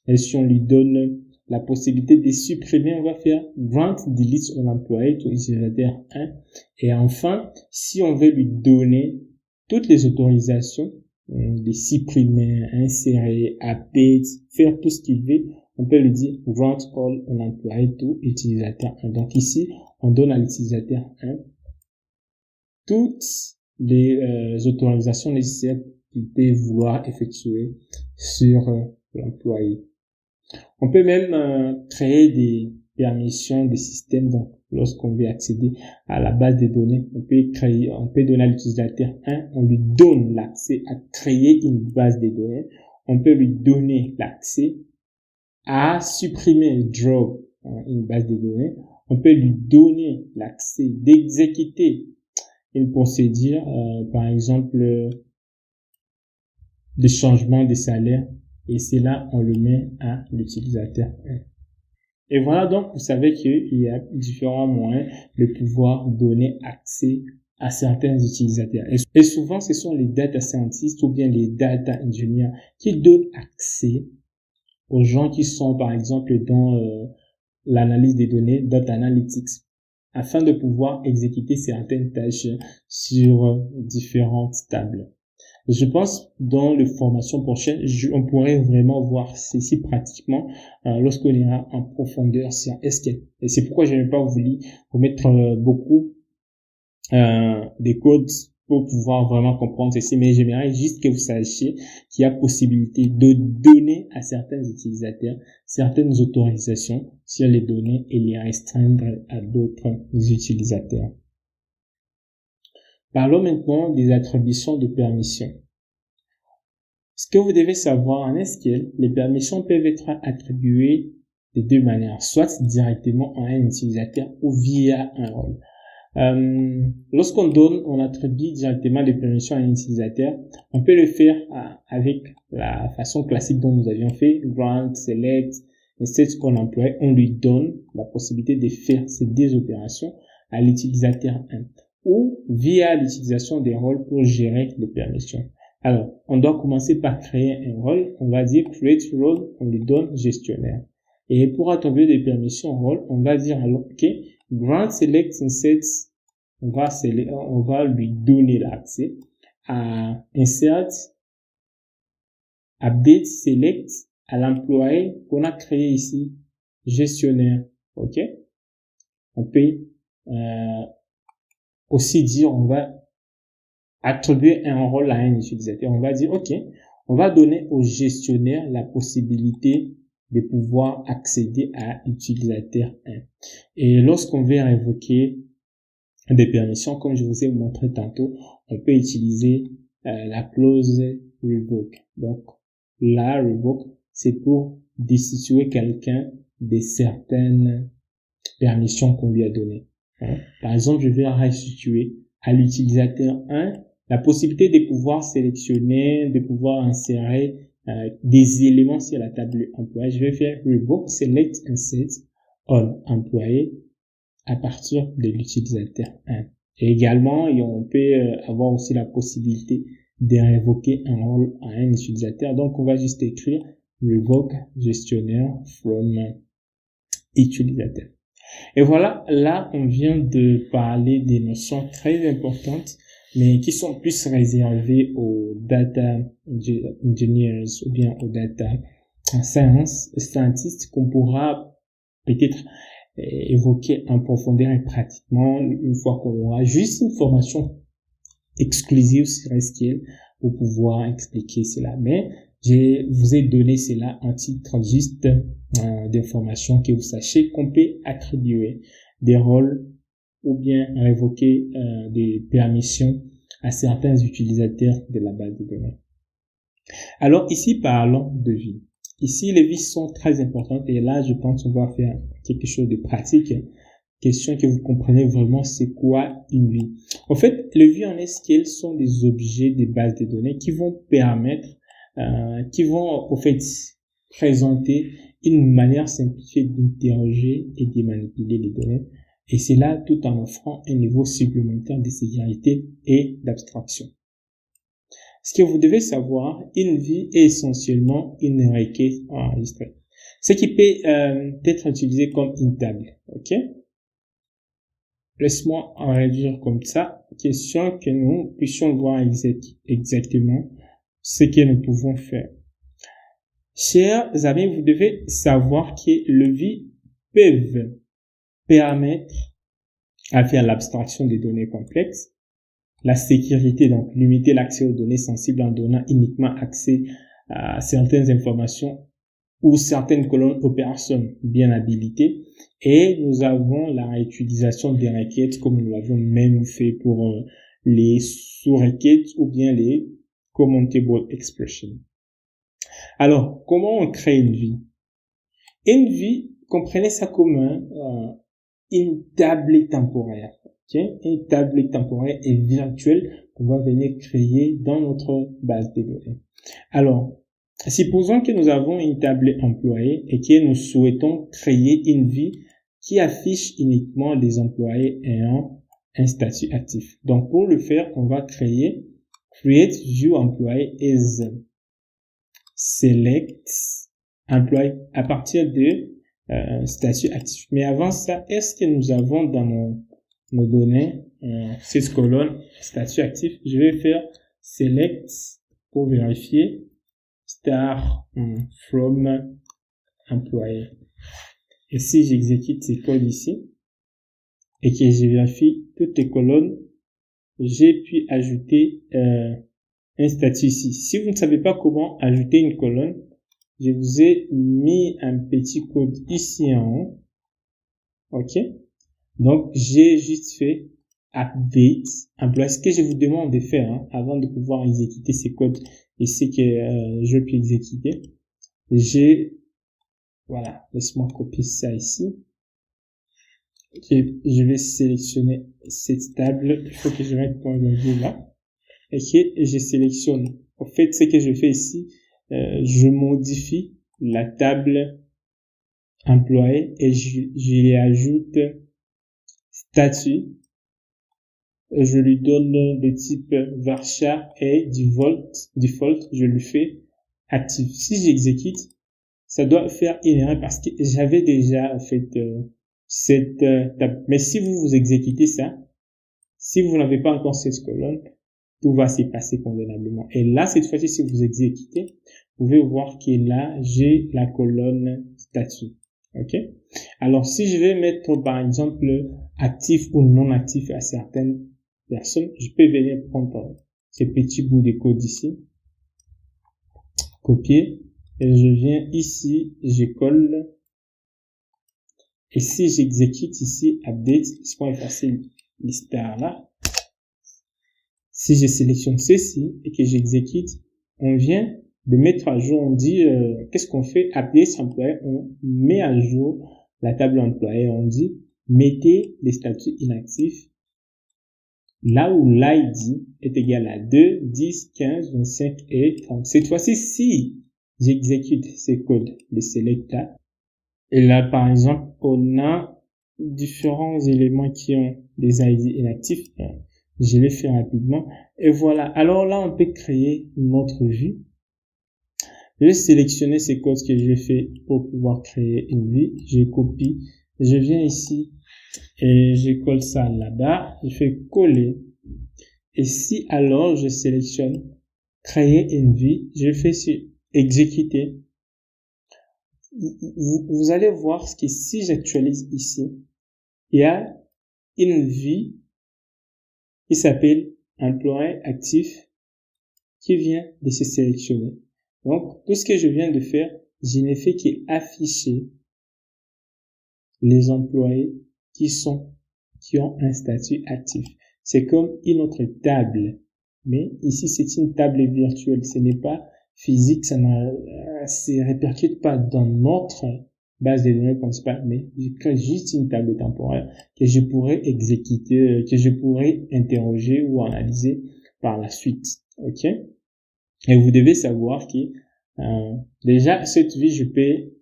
Et si on lui donne la possibilité de supprimer, on va faire grant delete son employé to utilisateur 1. Et enfin, si on veut lui donner toutes les autorisations de supprimer, insérer, update, faire tout ce qu'il veut, on peut lui dire grant all on employé to utilisateur 1. Donc ici, on donne à l'utilisateur 1 toutes les autorisations nécessaires qu'il peut vouloir effectuer sur l'employé. On peut même créer des permissions des systèmes. Donc, lorsqu'on veut accéder à la base de données, on peut donner à l'utilisateur 1, on lui donne l'accès à créer une base de données. On peut lui donner l'accès à supprimer drop une base de données. On peut lui donner l'accès d'exécuter une procédure, par exemple, de changement de salaire. Et c'est là, on le met à l'utilisateur 1. Et voilà, donc, vous savez qu'il y a différents moyens de pouvoir donner accès à certains utilisateurs. Et souvent, ce sont les data scientists ou bien les data engineers qui donnent accès aux gens qui sont, par exemple, dans l'analyse des données, data analytics, afin de pouvoir exécuter certaines tâches sur différentes tables. Je pense dans les formations prochaines, on pourrait vraiment voir ceci pratiquement lorsqu'on ira en profondeur sur SQL. Et c'est pourquoi je n'ai pas voulu vous mettre beaucoup des codes pour pouvoir vraiment comprendre ceci, mais j'aimerais juste que vous sachiez qu'il y a possibilité de donner à certains utilisateurs certaines autorisations sur les données et les restreindre à d'autres utilisateurs. Parlons maintenant des attributions de permissions. Ce que vous devez savoir en SQL, les permissions peuvent être attribuées de deux manières, soit directement à un utilisateur ou via un rôle. Lorsqu'on attribue directement les permissions à un utilisateur, on peut le faire avec la façon classique dont nous avions fait, grant, select, insert on employé, on lui donne la possibilité de faire ces deux opérations à l'utilisateur 1 ou via l'utilisation des rôles pour gérer les permissions. Alors, on doit commencer par créer un rôle. On va dire create role, on lui donne gestionnaire. Et pour attribuer des permissions au rôle, on va dire alors, OK, grant select insert, on va lui donner l'accès à insert, update, select, à l'employé qu'on a créé ici, gestionnaire. OK? On peut aussi dire, on va attribuer un rôle à un utilisateur. On va dire, OK, on va donner au gestionnaire la possibilité de pouvoir accéder à l'utilisateur 1. Et lorsqu'on veut révoquer des permissions, comme je vous ai montré tantôt, on peut utiliser la clause revoke. Donc, la revoke, c'est pour destituer quelqu'un de certaines permissions qu'on lui a données. Par exemple, je vais restituer à l'utilisateur 1 la possibilité de pouvoir sélectionner, de pouvoir insérer des éléments sur la table employé. Je vais faire revoke select insert on employé à partir de l'utilisateur 1. Et également, on peut avoir aussi la possibilité de révoquer un rôle à un utilisateur. Donc, on va juste écrire revoke gestionnaire from utilisateur. Et voilà, là, on vient de parler des notions très importantes, mais qui sont plus réservées aux data engineers ou bien aux data scientists qu'on pourra peut-être évoquer en profondeur et pratiquement une fois qu'on aura juste une formation exclusive sur SQL pour pouvoir expliquer cela. Mais je vous ai donné cela en titre juste d'information que vous sachiez qu'on peut attribuer des rôles ou bien révoquer des permissions à certains utilisateurs de la base de données. Alors ici, parlons de vie. Ici, les vies sont très importantes et là, je pense qu'on va faire quelque chose de pratique. Question que vous comprenez vraiment c'est quoi une vie. En fait, les vies en SQL sont des objets des bases de données qui vont permettre, qui vont en fait présenter une manière simplifiée d'interroger et de manipuler les données. Et c'est là tout en offrant un niveau supplémentaire de sécurité et d'abstraction. Ce que vous devez savoir, une vie est essentiellement une requête enregistrée. Ce qui peut être utilisé comme une table. Ok? Laisse-moi en réduire comme ça. Question que nous puissions voir exactement ce que nous pouvons faire. Chers amis, vous devez savoir que les vies peuvent permettre à faire l'abstraction des données complexes, la sécurité, donc limiter l'accès aux données sensibles en donnant uniquement accès à certaines informations ou certaines colonnes aux personnes bien habilitées. Et nous avons la réutilisation des requêtes comme nous l'avons même fait pour les sous-requêtes ou bien les commentable expressions. Alors, comment on crée une vie? Une vie, comprenez ça comme une table temporaire. Okay? Une table temporaire et virtuelle qu'on va venir créer dans notre base de données. Alors, supposons que nous avons une table employée et que nous souhaitons créer une vie qui affiche uniquement les employés ayant un statut actif. Donc, pour le faire, on va créer create view employee as select employee à partir de statut actif. Mais avant ça, est-ce que nous avons dans nos données cette colonne statut actif? Je vais faire select pour vérifier star from employee. Et si j'exécute ces codes ici et que je vérifie toutes les colonnes, j'ai pu ajouter un statut ici. Si vous ne savez pas comment ajouter une colonne, je vous ai mis un petit code ici en haut. OK? Donc, j'ai juste fait update employee. Ce que je vous demande de faire avant de pouvoir exécuter ces codes et ce que je peux exécuter, voilà, laisse-moi copier ça ici. Je vais sélectionner cette table. Il faut que je mette point virgule là. Et que je sélectionne. En fait, ce que je fais ici, je modifie la table employée et je lui ajoute statut. Je lui donne le type varchar et default, je lui fais actif. Si j'exécute, ça doit faire une erreur parce que j'avais déjà en fait cette table. Mais si vous exécutez ça, si vous n'avez pas encore cette colonne, tout va se passer convenablement. Et là, cette fois-ci, si vous exécutez, vous pouvez voir que là, j'ai la colonne statut. OK? Alors, si je vais mettre, par exemple, actif ou non actif à certaines personnes, je peux venir prendre ces petits bouts de code ici, copier, et je viens ici, je colle, et si j'exécute ici, update, je peux effacer les stars là. Si je sélectionne ceci et que j'exécute, on vient de mettre à jour, on dit, qu'est-ce qu'on fait? Update employé, on met à jour la table employée, on dit, mettez les statuts inactifs là où l'ID est égal à 2, 10, 15, 25 et 30. Cette fois-ci, si j'exécute ces codes, les select là, et là, par exemple, on a différents éléments qui ont des ID inactifs. Je l'ai fait rapidement. Et voilà. Alors là, on peut créer une autre vue. Je vais sélectionner ces codes que j'ai fait pour pouvoir créer une vue. Je copie. Je viens ici et je colle ça là-bas. Je fais coller. Et si alors je sélectionne créer une vue, je fais sur exécuter. Vous allez voir que si j'actualise ici, il y a une vue qui s'appelle employé actif qui vient de se sélectionner. Donc, tout ce que je viens de faire, je n'ai fait qu'afficher les employés qui ont un statut actif. C'est comme une autre table. Mais ici, c'est une table virtuelle. Ce n'est pas physique. Ça ne se répercute pas dans notre base de données principale. Mais je crée juste une table temporaire que je pourrais exécuter, que je pourrais interroger ou analyser par la suite. OK? Et vous devez savoir que déjà, cette vue, je peux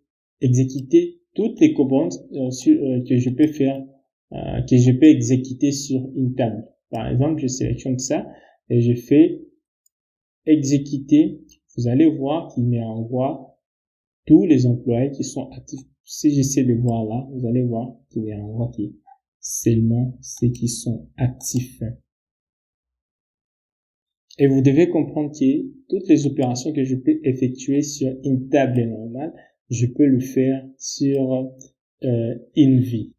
exécuter toutes les commandes que je peux faire, que je peux exécuter sur une table. Par exemple, je sélectionne ça et je fais exécuter. Vous allez voir qu'il me renvoie tous les employés qui sont actifs. Si j'essaie de voir là, vous allez voir qu'il me renvoie seulement ceux qui sont actifs. Et vous devez comprendre que toutes les opérations que je peux effectuer sur une table normale, je peux le faire sur une vue.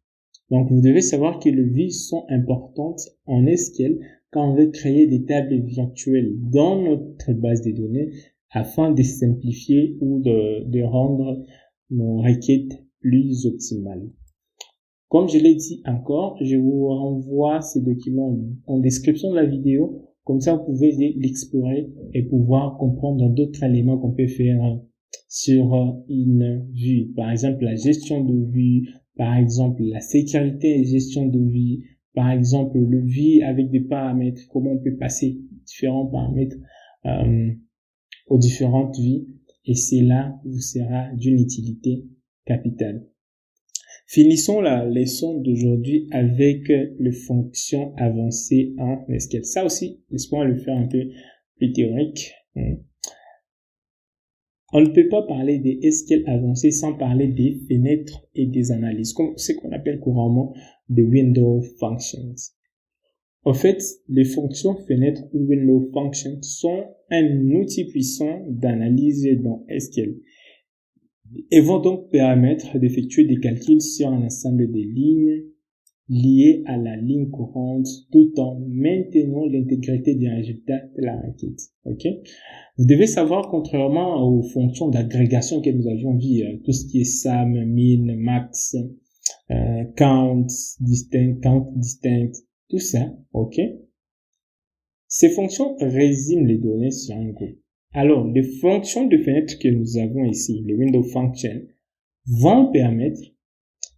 Donc, vous devez savoir que les vues sont importantes en SQL quand on veut créer des tables virtuelles dans notre base de données afin de simplifier ou de rendre nos requêtes plus optimales. Comme je l'ai dit encore, je vous renvoie ces documents en description de la vidéo. Comme ça, vous pouvez l'explorer et pouvoir comprendre d'autres éléments qu'on peut faire sur une vue. Par exemple, la gestion de vue, par exemple, la sécurité et gestion de vue, par exemple, le vue avec des paramètres, comment on peut passer différents paramètres aux différentes vues. Et cela vous sera d'une utilité capitale. Finissons la leçon d'aujourd'hui avec les fonctions avancées en SQL. Ça aussi, laisse-moi le faire un peu plus théorique. On ne peut pas parler des SQL avancés sans parler des fenêtres et des analyses, comme ce qu'on appelle couramment des window functions. En fait, les fonctions fenêtres ou window functions sont un outil puissant d'analyse dans SQL. Et vont donc permettre d'effectuer des calculs sur un ensemble de lignes liées à la ligne courante tout en maintenant l'intégrité des résultats de la requête. Ok? Vous devez savoir, contrairement aux fonctions d'agrégation que nous avions vues, tout ce qui est sum, min, max, count, distinct, tout ça, ok? Ces fonctions résument les données sur un groupe. Alors, les fonctions de fenêtre que nous avons ici, les window functions, vont permettre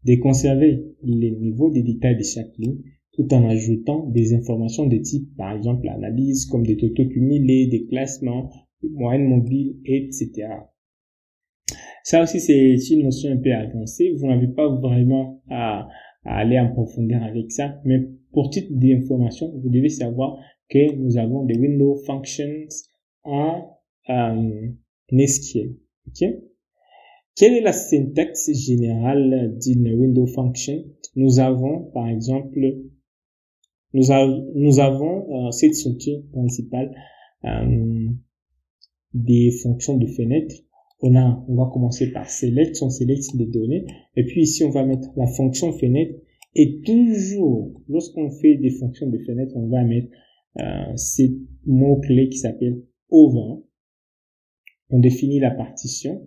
de conserver les niveaux de détail de chaque ligne tout en ajoutant des informations de type, par exemple, l'analyse, comme des totaux cumulés, des classements, des moyennes mobiles, etc. Ça aussi, c'est une notion un peu avancée. Vous n'avez pas vraiment à aller en profondeur avec ça, mais pour titre d'information, vous devez savoir que nous avons des window functions en SQL. Okay? Quelle est la syntaxe générale d'une window function? Nous avons, par exemple, nous avons cette structure principale des fonctions de fenêtre. On va commencer par select, on sélectionne des données, et puis ici on va mettre la fonction fenêtre. Et toujours, lorsqu'on fait des fonctions de fenêtre, on va mettre ces mots-clés qui s'appellent over. On définit la partition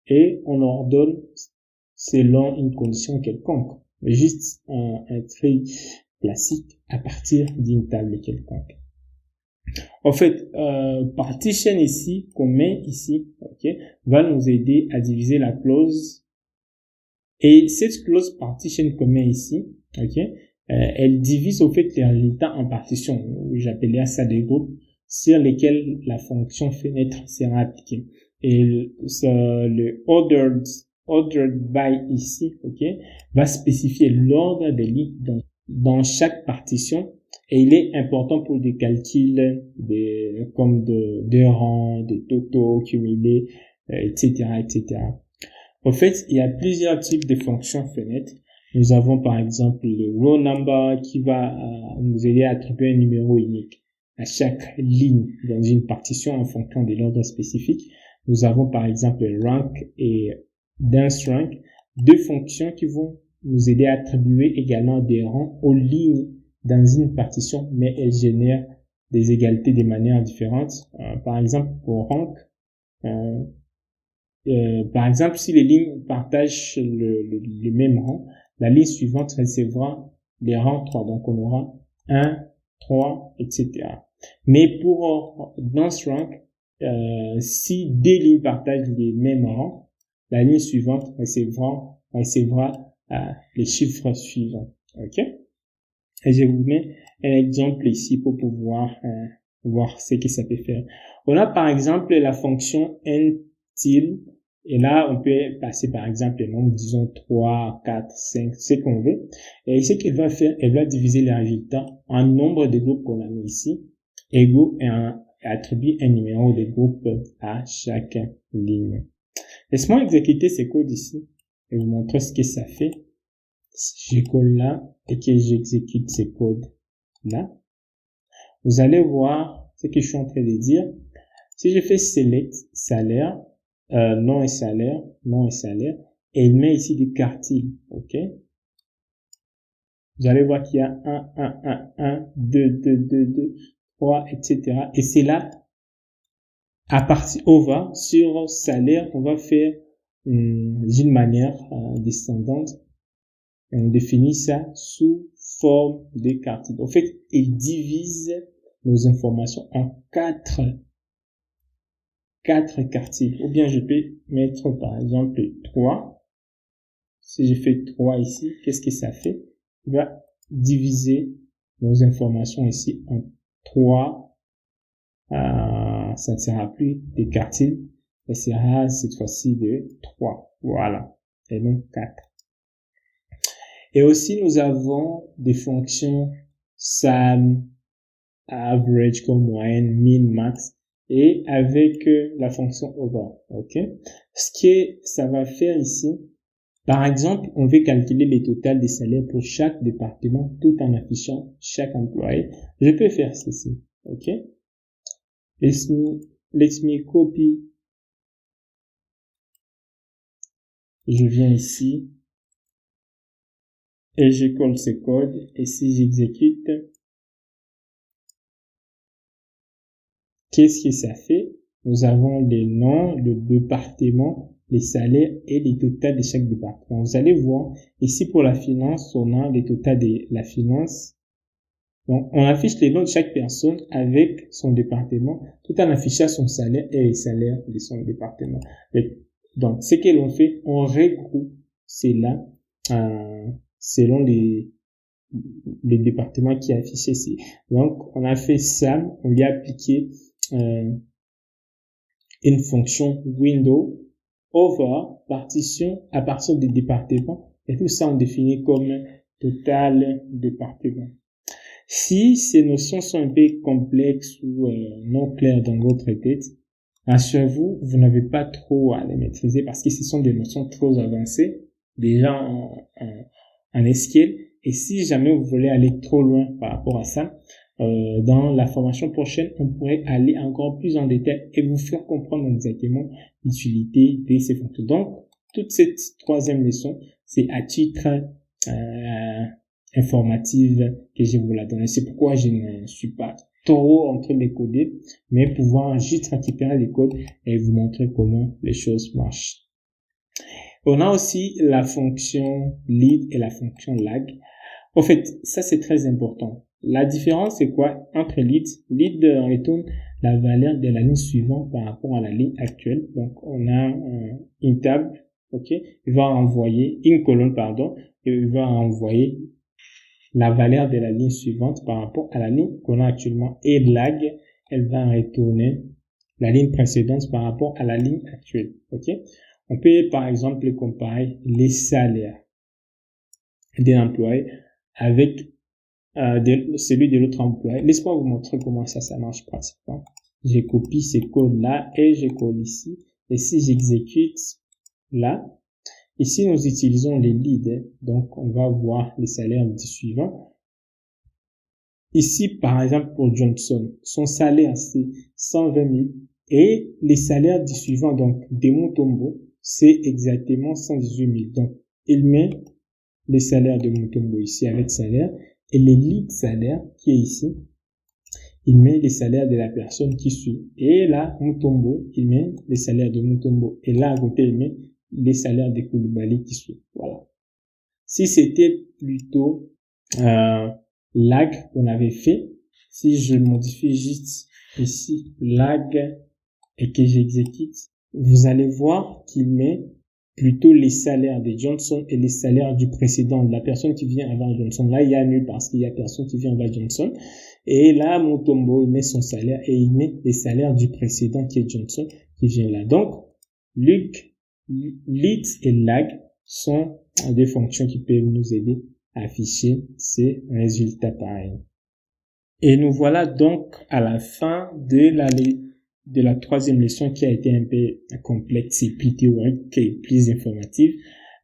et on ordonne selon une condition quelconque. Juste un trait classique à partir d'une table quelconque. En fait, partition ici, qu'on met ici, ok, va nous aider à diviser la clause. Et cette clause partition qu'on met ici, ok, elle divise au fait les résultats en partitions. J'appellerais ça des groupes sur lesquels la fonction fenêtre sera appliquée. Et le ordered by ici, ok, va spécifier l'ordre des lignes dans chaque partition Et il est important pour des calculs comme de rang, de totaux cumulés, etc., etc. En fait, il y a plusieurs types de fonctions fenêtres. Nous avons par exemple le row number qui va nous aider à attribuer un numéro unique à chaque ligne dans une partition en fonction de l'ordre spécifique. Nous avons par exemple rank et dense rank, deux fonctions qui vont nous aider à attribuer également des rangs aux lignes dans une partition, mais elles génèrent des égalités de manière différente. Par exemple, pour rank, par exemple, si les lignes partagent le même rang, la ligne suivante recevra les rangs 3. Donc, on aura 1, 3, etc. Mais pour dense rank, si deux lignes partagent les mêmes rangs, la ligne suivante recevra les chiffres suivants. OK? Et je vous mets un exemple ici pour pouvoir voir ce que ça peut faire. On a par exemple la fonction until. Et là, on peut passer par exemple le nombre, disons 3, 4, 5, ce qu'on veut. Et ce qu'elle va faire, elle va diviser les résultats en nombre de groupes qu'on a mis ici, égaux et attribuer un numéro de groupe à chaque ligne. Laisse-moi exécuter ce code ici et vous montrer ce que ça fait. Si je colle là et que j'exécute ce code là, vous allez voir ce que je suis en train de dire. Si je fais select salaire, nom et salaire, et il met ici du quartile, ok? Vous allez voir qu'il y a 1, 2, 3, etc. Et c'est là, sur salaire, on va faire d'une manière descendante. On définit ça sous forme de quartile. En fait, il divise nos informations en quatre quartiles. Ou bien je peux mettre par exemple 3. Si je fais 3 ici, qu'est-ce que ça fait? Il va diviser nos informations ici en 3. Ça ne sera plus des quartiles. Ça sera cette fois-ci de 3. Voilà. Et non 4. Et aussi, nous avons des fonctions sum, average comme moyenne, min, max, et avec la fonction over. Ok. Ce que ça va faire ici, par exemple, on veut calculer les totals des salaires pour chaque département tout en affichant chaque employé. Je peux faire ceci. Ok. Let me copy. Je viens ici. Et je colle ce code. Et si j'exécute, qu'est-ce que ça fait? Nous avons les noms, le département, les salaires et les totals de chaque département. Vous allez voir, ici pour la finance, on a les totals de la finance. Donc, on affiche les noms de chaque personne avec son département, tout en affichant son salaire et les salaires de son département. Donc, ce que l'on fait, on regroupe cela selon les départements qui affichent ici. Donc, on a fait SAM, on lui a appliqué une fonction window over partition à partir des départements, et tout ça on définit comme total département. Si ces notions sont un peu complexes ou non claires dans votre tête, assurez-vous, vous n'avez pas trop à les maîtriser parce que ce sont des notions trop avancées déjà en SQL. Et si jamais vous voulez aller trop loin par rapport à ça, dans la formation prochaine, on pourrait aller encore plus en détail et vous faire comprendre exactement l'utilité de ces fonctions. Donc, toute cette troisième leçon, c'est à titre informative que je vous la donne. C'est pourquoi je ne suis pas trop en train de coder, mais pouvoir juste récupérer les codes et vous montrer comment les choses marchent. On a aussi la fonction lead et la fonction lag. En fait, ça c'est très important. La différence c'est quoi entre lead? Lead retourne la valeur de la ligne suivante par rapport à la ligne actuelle. Donc on a une table, ok, il va envoyer une colonne, pardon, et il va envoyer la valeur de la ligne suivante par rapport à la ligne qu'on a actuellement. Et lag, elle va retourner la ligne précédente par rapport à la ligne actuelle, ok. On peut par exemple comparer les salaires d'un employé avec celui de l'autre employé. Laisse-moi vous montrer comment ça marche pratiquement. Je copie ce code-là et je colle ici. Et si j'exécute là, ici nous utilisons les leads. Donc on va voir les salaires du suivant. Ici, par exemple, pour Johnson, son salaire c'est 120 000 et les salaires du suivant, donc de Mutombo, c'est exactement 118 000. Donc il met les salaires de Mutombo ici avec salaire et les leads salaires qui est ici, il met les salaires de la personne qui suit. Et là, Mutombo, il met les salaires de Mutombo. Et là, à côté, il met les salaires de Koulibaly qui suit. Voilà. Si c'était plutôt lag qu'on avait fait, si je modifie juste ici lag et que j'exécute, vous allez voir qu'il met plutôt les salaires de Johnson et les salaires du précédent, de la personne qui vient avant Johnson. Là, il y a nul parce qu'il y a personne qui vient avant Johnson. Et là, Mutombo, il met son salaire et il met les salaires du précédent qui est Johnson qui vient là. Donc, lead et lag sont des fonctions qui peuvent nous aider à afficher ces résultats pareils. Et nous voilà donc à la fin de la troisième leçon qui a été un peu complexe et plus théorique et plus informative.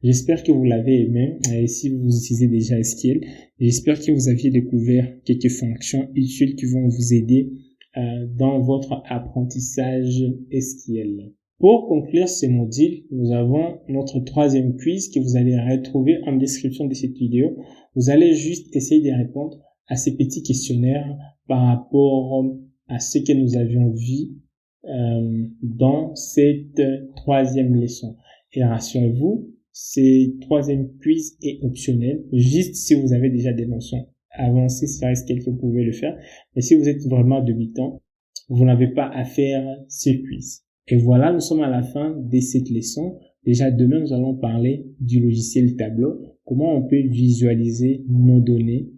J'espère que vous l'avez aimé et si vous utilisez déjà SQL, j'espère que vous aviez découvert quelques fonctions utiles qui vont vous aider dans votre apprentissage SQL. Pour conclure ce module, nous avons notre troisième quiz que vous allez retrouver en description de cette vidéo. Vous allez juste essayer de répondre à ces petits questionnaires par rapport à ce que nous avions vu dans cette troisième leçon. Et rassurez-vous, ce troisième quiz est optionnel. Juste si vous avez déjà des notions avancées sur SQL, vous pouvez le faire. Mais si vous êtes vraiment débutant, vous n'avez pas à faire ce quiz. Et voilà, nous sommes à la fin de cette leçon. Déjà, demain, nous allons parler du logiciel Tableau. Comment on peut visualiser nos données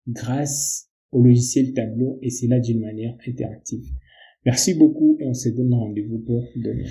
grâce au logiciel Tableau et cela d'une manière interactive. Merci beaucoup et on se donne rendez-vous pour demain.